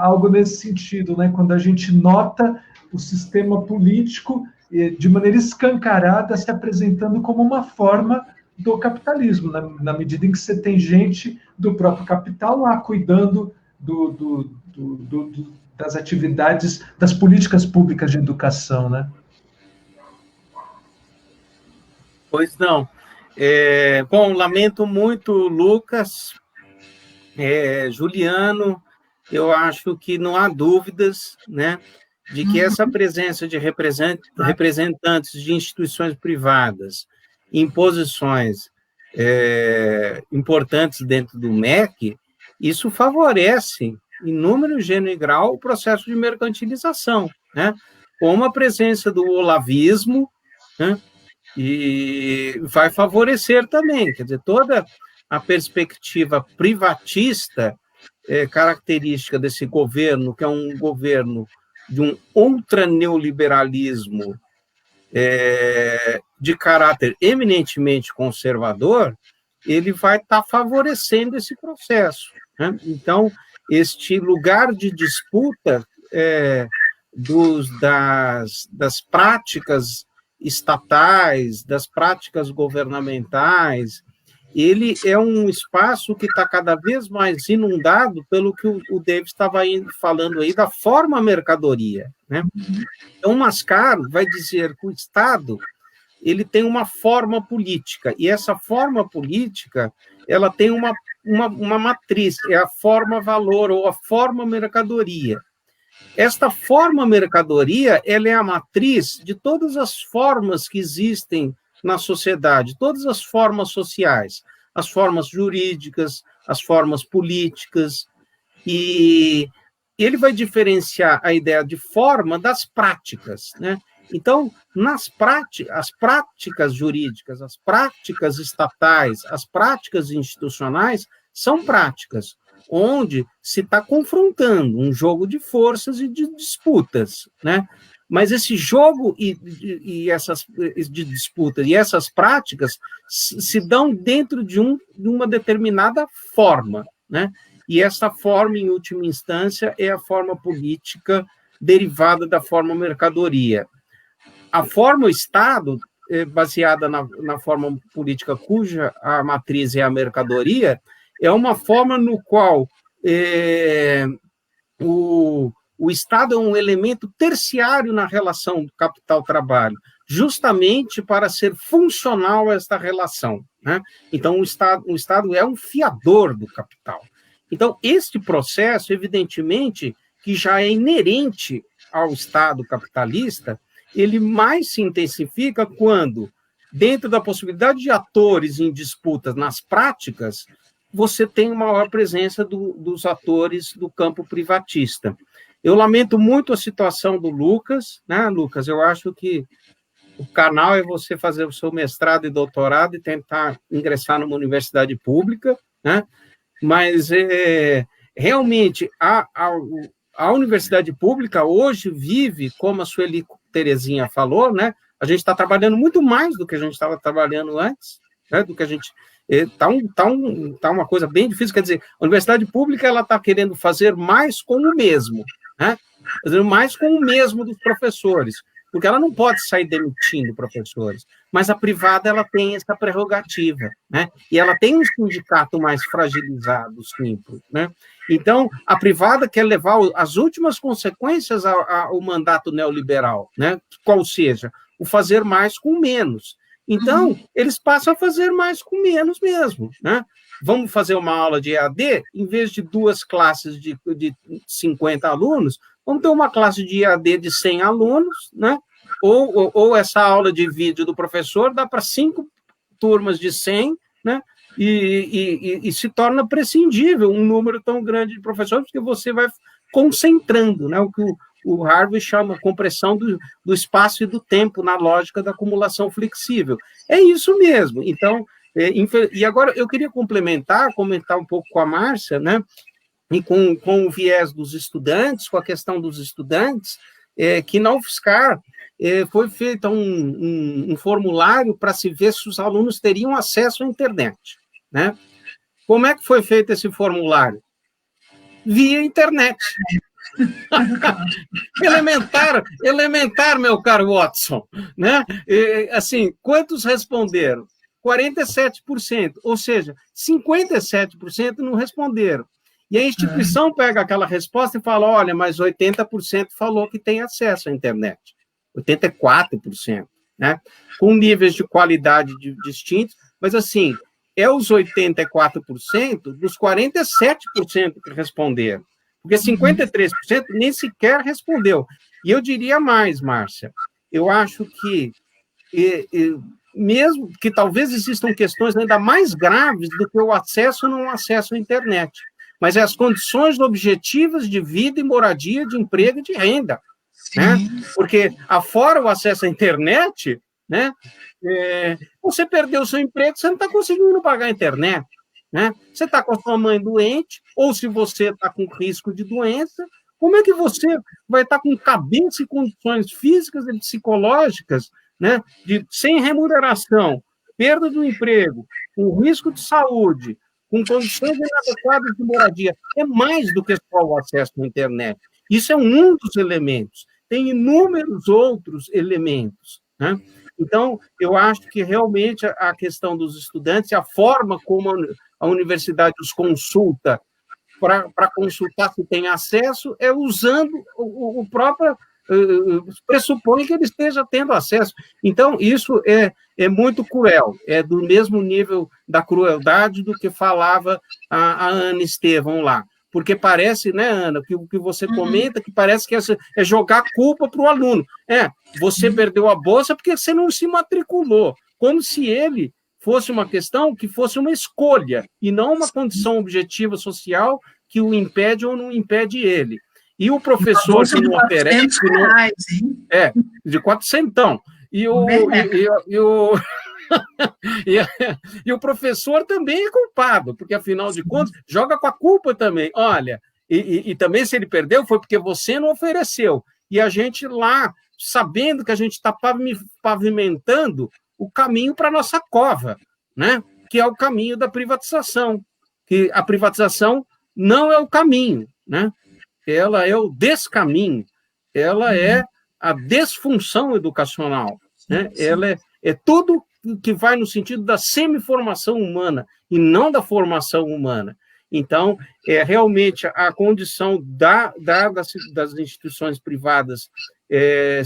algo nesse sentido, né? Quando a gente nota o sistema político de maneira escancarada se apresentando como uma forma do capitalismo, na medida em que você tem gente do próprio capital lá cuidando das atividades, das políticas públicas de educação, né? Pois não. Bom, lamento muito, Lucas, Juliano, eu acho que não há dúvidas, né, de que essa presença de representantes de instituições privadas em posições importantes dentro do MEC, isso favorece, em número, gênero e grau, o processo de mercantilização, né? Como a presença do olavismo, né? E vai favorecer também, quer dizer, toda a perspectiva privatista característica desse governo, que é um governo de um ultraneoliberalismo de caráter eminentemente conservador, ele vai estar favorecendo esse processo, né? Então, este lugar de disputa das práticas estatais, das práticas governamentais, ele é um espaço que está cada vez mais inundado pelo que o David estava falando aí, da forma mercadoria, né? Então, Mascaro vai dizer que o Estado ele tem uma forma política, e essa forma política ela tem uma matriz, é a forma-valor ou a forma-mercadoria. Esta forma-mercadoria ela é a matriz de todas as formas que existem na sociedade, todas as formas sociais, as formas jurídicas, as formas políticas, e ele vai diferenciar a ideia de forma das práticas, né? Então, as práticas jurídicas, as práticas estatais, as práticas institucionais são práticas onde se está confrontando um jogo de forças e de disputas, né? Mas esse jogo e essas de disputa e essas práticas se dão dentro de uma determinada forma, né? E essa forma, em última instância, é a forma política derivada da forma mercadoria. A forma Estado, baseada na forma política cuja a matriz é a mercadoria, é uma forma no qual o Estado é um elemento terciário na relação do capital-trabalho, justamente para ser funcional a esta relação, né? Então, o Estado é um fiador do capital. Então, este processo, evidentemente, que já é inerente ao Estado capitalista, ele mais se intensifica quando, dentro da possibilidade de atores em disputas nas práticas, você tem maior presença dos atores do campo privatista. Eu lamento muito a situação do Lucas, né, Lucas? Eu acho que o canal é você fazer o seu mestrado e doutorado e tentar ingressar numa universidade pública, né? Mas, realmente, a universidade pública hoje vive, como a Sueli Terezinha falou, né? A gente está trabalhando muito mais do que a gente estava trabalhando antes, né? Do que a gente... Tá uma coisa bem difícil, quer dizer, a universidade pública ela está querendo fazer mais com o mesmo, né? Fazendo mais com o mesmo dos professores, porque ela não pode sair demitindo professores, mas a privada ela tem essa prerrogativa, né? E ela tem um sindicato mais fragilizado, simples, né? Então, a privada quer levar as últimas consequências ao mandato neoliberal, né? Qual seja, o fazer mais com menos. Então, eles passam a fazer mais com menos mesmo, né? Vamos fazer uma aula de EAD, em vez de 2 classes de 50 alunos, vamos ter uma classe de EAD de 100 alunos, né? Ou essa aula de vídeo do professor dá para 5 turmas de 100, né? E se torna prescindível um número tão grande de professores, porque você vai concentrando, né? O que o Harvey chama compressão do espaço e do tempo na lógica da acumulação flexível. É isso mesmo. Então, e agora eu queria comentar um pouco com a Márcia, né? E com o viés dos estudantes, com a questão dos estudantes, que na UFSCar foi feito um formulário para se ver se os alunos teriam acesso à internet, né? Como é que foi feito esse formulário? Via internet. Elementar, meu caro Watson, né? Assim, quantos responderam? 47%, ou seja, 57% não responderam. E a instituição pega aquela resposta e fala, olha, mas 80% falou que tem acesso à internet. 84%, né? Com níveis de qualidade distintos, mas assim, é os 84% dos 47% que responderam. Porque 53% nem sequer respondeu. E eu diria mais, Márcia, eu acho que, mesmo que talvez existam questões ainda mais graves do que o acesso ou não acesso à internet, mas é as condições objetivas de vida e moradia, de emprego e de renda. Né? Porque, afora o acesso à internet, né, você perdeu o seu emprego, você não está conseguindo pagar a internet. Né? Você está com a sua mãe doente, ou se você está com risco de doença, Como é que você vai estar com cabeça e condições físicas e psicológicas, né, sem remuneração, perda do emprego, com risco de saúde, com condições inadequadas de moradia? É mais do que só o acesso à internet. Isso é um dos elementos. Tem inúmeros outros elementos, né? Então, eu acho que realmente a questão dos estudantes, a forma como a universidade os consulta para consultar se tem acesso, é usando o próprio... pressupõe que ele esteja tendo acesso. Então, isso é muito cruel, é do mesmo nível da crueldade do que falava a Ana Estevão lá. Porque parece, né, Ana, o que você comenta, que parece que é jogar culpa para o aluno. Você perdeu a bolsa porque você não se matriculou, como se ele fosse uma questão que fosse uma escolha, e não uma condição objetiva social que o impede ou não impede ele. E o professor que não oferece... de 400. E o professor também é culpado, porque, afinal de contas, joga com a culpa também. Olha, e também, se ele perdeu, foi porque você não ofereceu. E a gente lá, sabendo que a gente está pavimentando o caminho para a nossa cova, né? Que é o caminho da privatização. Que a privatização não é o caminho, né? Ela é o descaminho, ela é a desfunção educacional, né? Ela é tudo que vai no sentido da semiformação humana e não da formação humana. Então, realmente a condição das instituições privadas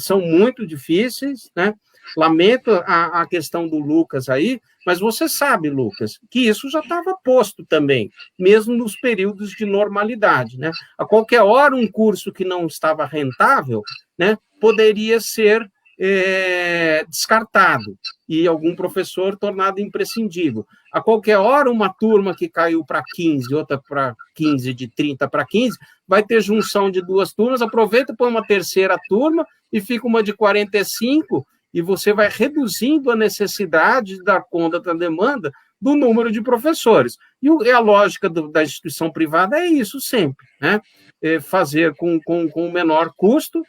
são muito difíceis, né? Lamento a questão do Lucas aí, mas você sabe, Lucas, que isso já estava posto também, mesmo nos períodos de normalidade, né? A qualquer hora, um curso que não estava rentável, né, poderia ser descartado e algum professor tornado imprescindível. A qualquer hora, uma turma que caiu para 15, outra para 15, de 30 para 15, vai ter junção de duas turmas, aproveita, põe uma terceira turma e fica uma de 45, e você vai reduzindo a necessidade de dar conta da demanda do número de professores. E a lógica da instituição privada é isso sempre, né? Fazer com o menor custo,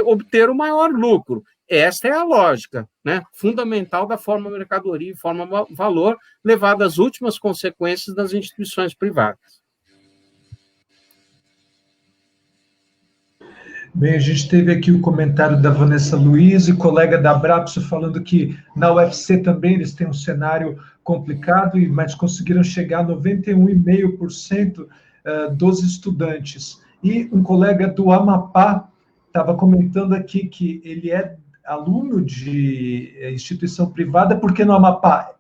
obter o maior lucro. Esta é a lógica, né, fundamental da forma mercadoria e forma valor, levada às últimas consequências das instituições privadas. Bem, a gente teve aqui o comentário da Vanessa Luiz, colega da Abrapso, falando que na UFC também eles têm um cenário complicado, mas conseguiram chegar a 91,5% dos estudantes. E um colega do Amapá estava comentando aqui que ele é aluno de instituição privada, porque no Amapá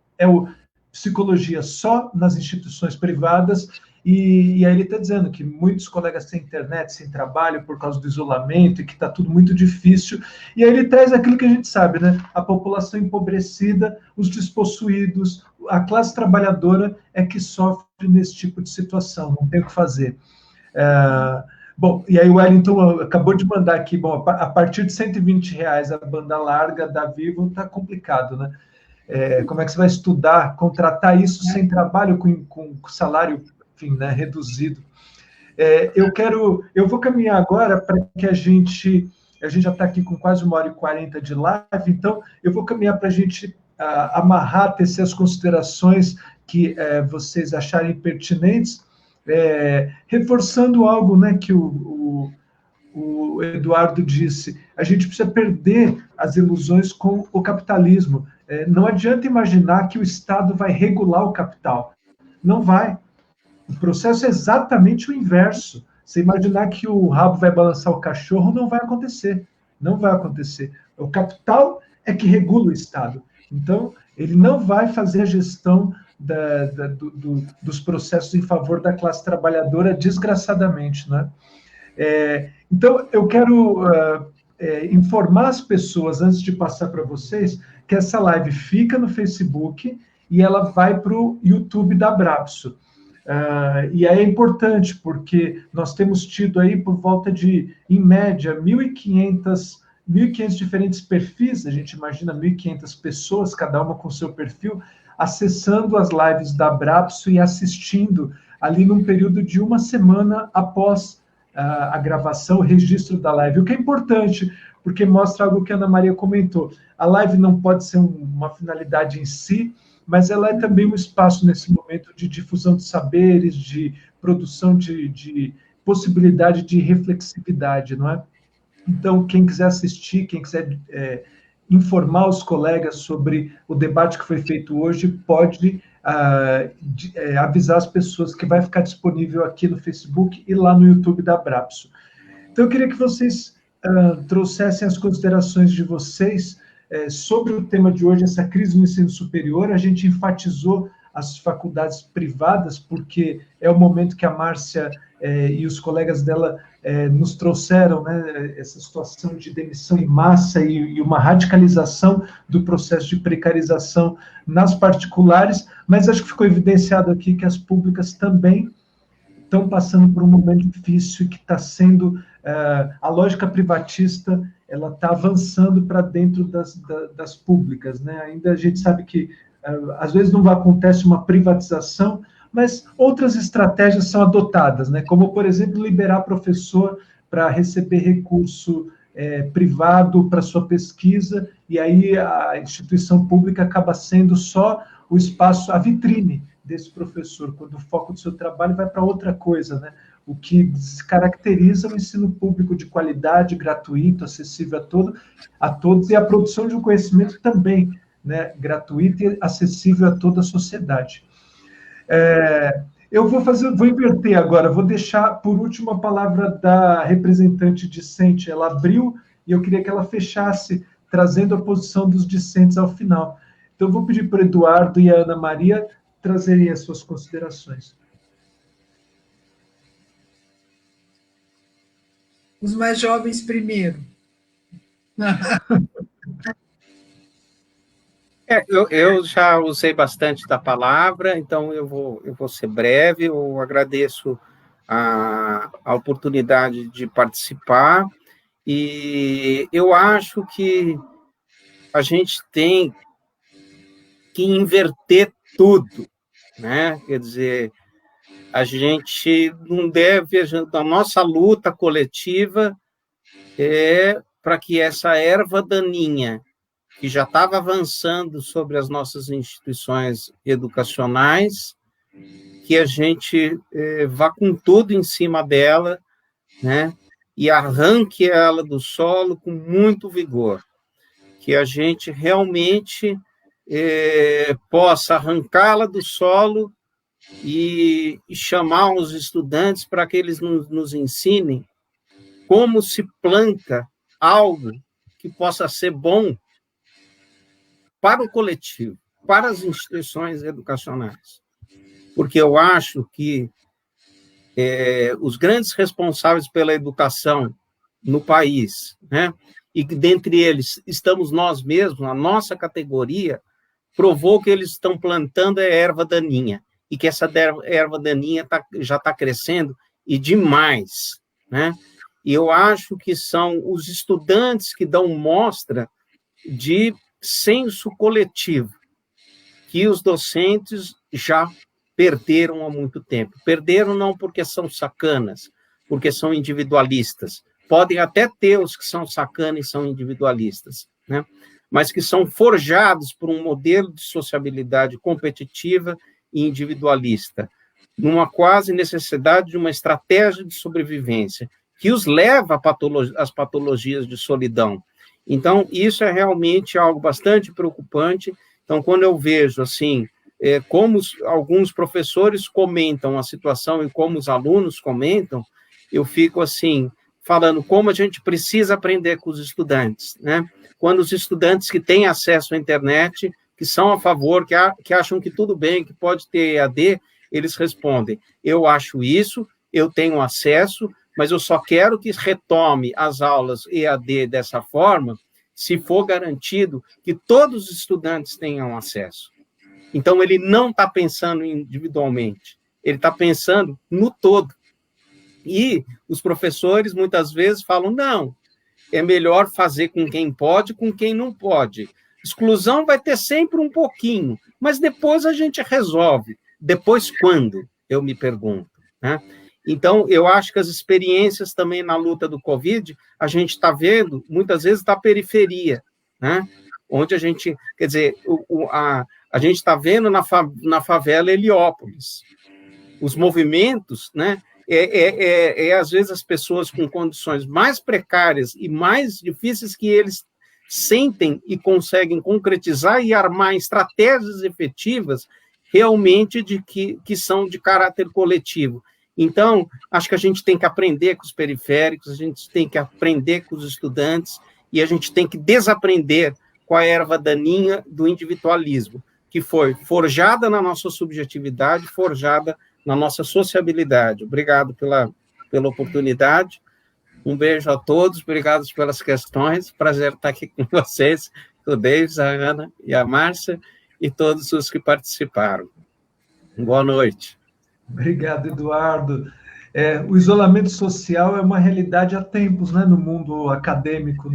psicologia só nas instituições privadas, e aí ele está dizendo que muitos colegas têm internet, sem trabalho, por causa do isolamento, e que está tudo muito difícil. E aí ele traz aquilo que a gente sabe, né? A população empobrecida, os despossuídos, a classe trabalhadora é que sofre nesse tipo de situação, não tem o que fazer. Bom, e aí o Wellington acabou de mandar aqui, bom, a partir de R$120 a banda larga da Vivo está complicado, né? Como é que você vai estudar, contratar isso sem trabalho, com salário, enfim, né, reduzido? Eu vou caminhar agora para que a gente já está aqui com quase 1h40 de live, então eu vou caminhar para a gente amarrar, tecer as considerações que vocês acharem pertinentes, reforçando algo, né, que o Eduardo disse. A gente precisa perder as ilusões com o capitalismo. Não adianta imaginar que o Estado vai regular o capital. Não vai. O processo é exatamente o inverso. Você imaginar que o rabo vai balançar o cachorro, não vai acontecer. Não vai acontecer. O capital é que regula o Estado. Então, ele não vai fazer a gestão dos processos em favor da classe trabalhadora, desgraçadamente, né? Então, eu quero informar as pessoas, antes de passar para vocês, que essa live fica no Facebook e ela vai para o YouTube da Abrapso. E aí é importante, porque nós temos tido aí por volta de, em média, 1.500 diferentes perfis, a gente imagina 1.500 pessoas, cada uma com seu perfil, acessando as lives da Abrapso e assistindo ali num período de uma semana após a gravação, o registro da live, o que é importante, porque mostra algo que a Ana Maria comentou. A live não pode ser uma finalidade em si, mas ela é também um espaço nesse momento de difusão de saberes, de produção de possibilidade de reflexividade, não é? Então, quem quiser assistir, quem quiser informar os colegas sobre o debate que foi feito hoje, pode avisar as pessoas que vai ficar disponível aqui no Facebook e lá no YouTube da Abrapso. Então, eu queria que vocês trouxessem as considerações de vocês sobre o tema de hoje, essa crise no ensino superior. A gente enfatizou as faculdades privadas, porque é o momento que a Márcia e os colegas dela nos trouxeram, né, essa situação de demissão em massa e uma radicalização do processo de precarização nas particulares, mas acho que ficou evidenciado aqui que as públicas também estão passando por um momento difícil, que está sendo a lógica privatista, ela está avançando para dentro das públicas, né? Ainda a gente sabe que às vezes não acontece uma privatização, mas outras estratégias são adotadas, né? Como, por exemplo, liberar professor para receber recurso privado para sua pesquisa, e aí a instituição pública acaba sendo só o espaço, a vitrine desse professor, quando o foco do seu trabalho vai para outra coisa, né? O que descaracteriza o ensino público de qualidade, gratuito, acessível a todos, e a produção de um conhecimento também, né, gratuito e acessível a toda a sociedade. Eu vou inverter agora, vou deixar por último a palavra da representante discente. Ela abriu e eu queria que ela fechasse, trazendo a posição dos discentes ao final. Então, eu vou pedir para o Eduardo e a Ana Maria trazerem as suas considerações. Os mais jovens primeiro. Eu já usei bastante da palavra, então eu vou ser breve. Eu agradeço a oportunidade de participar, e eu acho que a gente tem que inverter tudo, né? Quer dizer, a gente não deve, a nossa luta coletiva é para que essa erva daninha que já estava avançando sobre as nossas instituições educacionais, que a gente vá com tudo em cima dela, né, e arranque ela do solo com muito vigor, que a gente realmente possa arrancá-la do solo e chamar os estudantes para que eles nos ensinem como se planta algo que possa ser bom para o coletivo, para as instituições educacionais. Porque eu acho que os grandes responsáveis pela educação no país, né, e que dentre eles estamos nós mesmos, a nossa categoria, provou que eles estão plantando a erva daninha, e que essa erva daninha já está crescendo, e demais, né? E eu acho que são os estudantes que dão mostra de senso coletivo, que os docentes já perderam há muito tempo. Perderam não porque são sacanas, porque são individualistas. Podem até ter os que são sacanas e são individualistas, né? Mas que são forjados por um modelo de sociabilidade competitiva e individualista, numa quase necessidade de uma estratégia de sobrevivência, que os leva às patologias de solidão. Então, isso é realmente algo bastante preocupante. Então, quando eu vejo, assim, como alguns professores comentam a situação e como os alunos comentam, eu fico, assim, falando como a gente precisa aprender com os estudantes, né? Quando os estudantes que têm acesso à internet, que são a favor, que acham que tudo bem, que pode ter EAD, eles respondem, eu acho isso, eu tenho acesso, mas eu só quero que retome as aulas EAD dessa forma, se for garantido que todos os estudantes tenham acesso. Então, ele não está pensando individualmente, ele está pensando no todo. E os professores, muitas vezes, falam, não, é melhor fazer com quem pode, com quem não pode. Exclusão vai ter sempre um pouquinho, mas depois a gente resolve. Depois quando? Eu me pergunto, né? Então, eu acho que as experiências também na luta do Covid, a gente está vendo, muitas vezes, da periferia, né? Onde a gente, quer dizer, a gente está vendo na favela Heliópolis, os movimentos, né? Às vezes, as pessoas com condições mais precárias e mais difíceis que eles sentem e conseguem concretizar e armar estratégias efetivas realmente que são de caráter coletivo. Então, acho que a gente tem que aprender com os periféricos, a gente tem que aprender com os estudantes e a gente tem que desaprender com a erva daninha do individualismo, que foi forjada na nossa subjetividade, forjada na nossa sociabilidade. Obrigado pela oportunidade. Um beijo a todos, obrigado pelas questões. Prazer estar aqui com vocês, com o Davis, a Ana e a Márcia, e todos os que participaram. Boa noite. Obrigado, Eduardo. O isolamento social é uma realidade há tempos, né, no mundo acadêmico.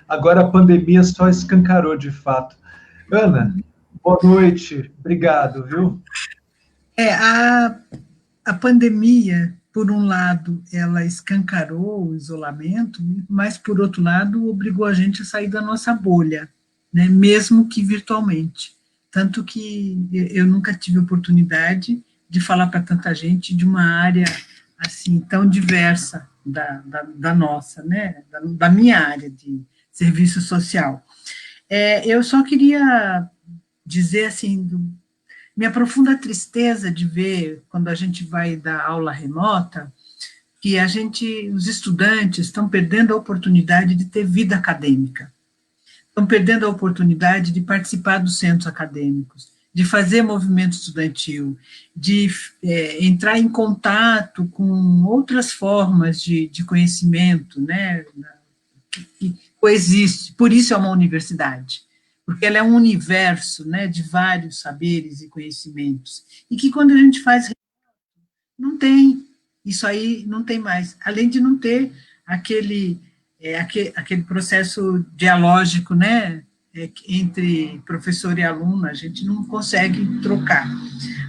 Agora a pandemia só escancarou de fato. Ana, boa noite. Obrigado, viu? A pandemia, por um lado, ela escancarou o isolamento, mas, por outro lado, obrigou a gente a sair da nossa bolha, né, mesmo que virtualmente. Tanto que eu nunca tive oportunidade de falar para tanta gente de uma área assim tão diversa da nossa, né, da minha área de serviço social. Eu só queria dizer assim, minha profunda tristeza de ver, quando a gente vai dar aula remota, que os estudantes estão perdendo a oportunidade de ter vida acadêmica, estão perdendo a oportunidade de participar dos centros acadêmicos, de fazer movimento estudantil, de entrar em contato com outras formas de conhecimento, né, que coexiste. Por isso é uma universidade, porque ela é um universo, né, de vários saberes e conhecimentos, e que quando a gente faz, não tem, isso aí não tem mais, além de não ter aquele processo dialógico, né, entre professor e aluno, a gente não consegue trocar.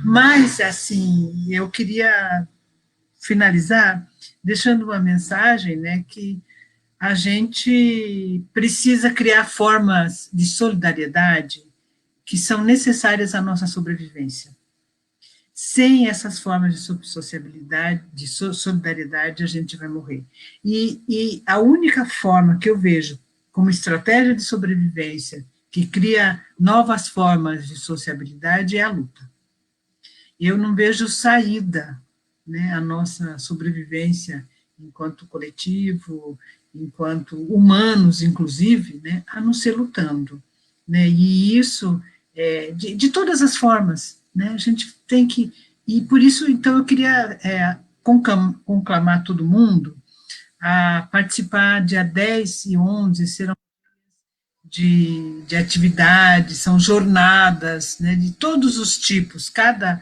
Mas, assim, eu queria finalizar deixando uma mensagem, né, que a gente precisa criar formas de solidariedade que são necessárias à nossa sobrevivência. Sem essas formas de sociabilidade, de solidariedade, a gente vai morrer. E a única forma que eu vejo como estratégia de sobrevivência que cria novas formas de sociabilidade é a luta. Eu não vejo saída, né, a nossa sobrevivência enquanto coletivo, enquanto humanos, inclusive, né, a não ser lutando, né, e isso de todas as formas, né, a gente tem que, e por isso, então, eu queria conclamar todo mundo a participar. Dia 10 e 11 serão de atividades, são jornadas, né, de todos os tipos. Cada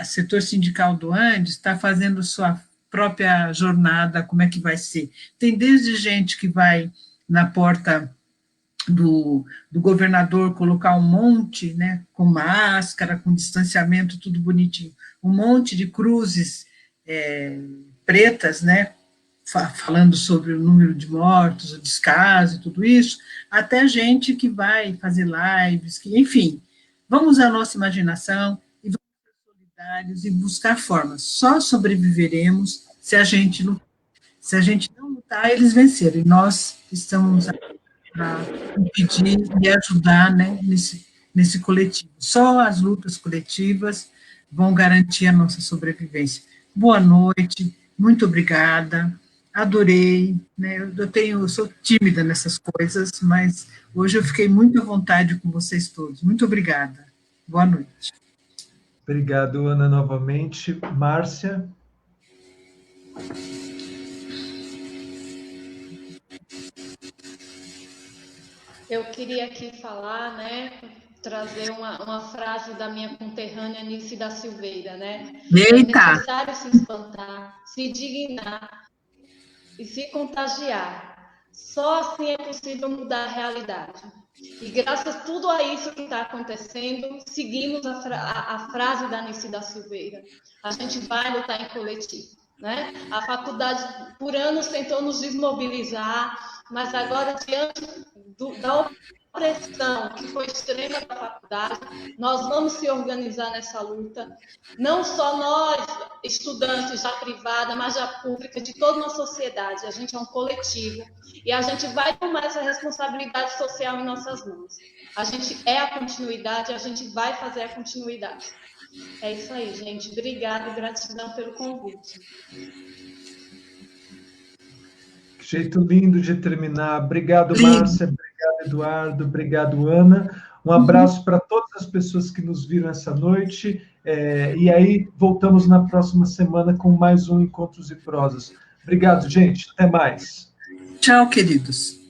setor sindical do Andes está fazendo sua própria jornada, como é que vai ser. Tem desde gente que vai na porta do governador colocar um monte, né, com máscara, com distanciamento, tudo bonitinho, um monte de cruzes pretas, né, falando sobre o número de mortos, o descaso, tudo isso, até gente que vai fazer lives, enfim, vamos usar a nossa imaginação e vamos ser solidários e buscar formas. Só sobreviveremos se a gente lutar. Se a gente não lutar, eles venceram, e nós estamos aqui para impedir e ajudar, né, nesse coletivo. Só as lutas coletivas vão garantir a nossa sobrevivência. Boa noite, muito obrigada, adorei, né, eu sou tímida nessas coisas, mas hoje eu fiquei muito à vontade com vocês todos. Muito obrigada. Boa noite. Obrigado, Ana, novamente. Márcia? Eu queria aqui falar, né, trazer uma frase da minha conterrânea Anice da Silveira, né? Eita! É necessário se espantar, se dignar e se contagiar. Só assim é possível mudar a realidade. E graças a tudo a isso que está acontecendo, seguimos a frase da Nici da Silveira: a gente vai lutar em coletivo, né? A faculdade, por anos, tentou nos desmobilizar, mas agora, diante da opressão que foi extrema da faculdade, nós vamos se organizar nessa luta, não só nós, estudantes da privada, mas da pública, de toda uma sociedade. A gente é um coletivo e a gente vai tomar essa responsabilidade social em nossas mãos. A gente é a continuidade, a gente vai fazer a continuidade. É isso aí, gente. Obrigada e gratidão pelo convite. Que jeito lindo de terminar. Obrigado, Márcia. Obrigado, Eduardo. Obrigado, Ana. Um abraço para todas as pessoas que nos viram essa noite. E aí, voltamos na próxima semana com mais um Encontros e Prosas. Obrigado, gente. Até mais. Tchau, queridos.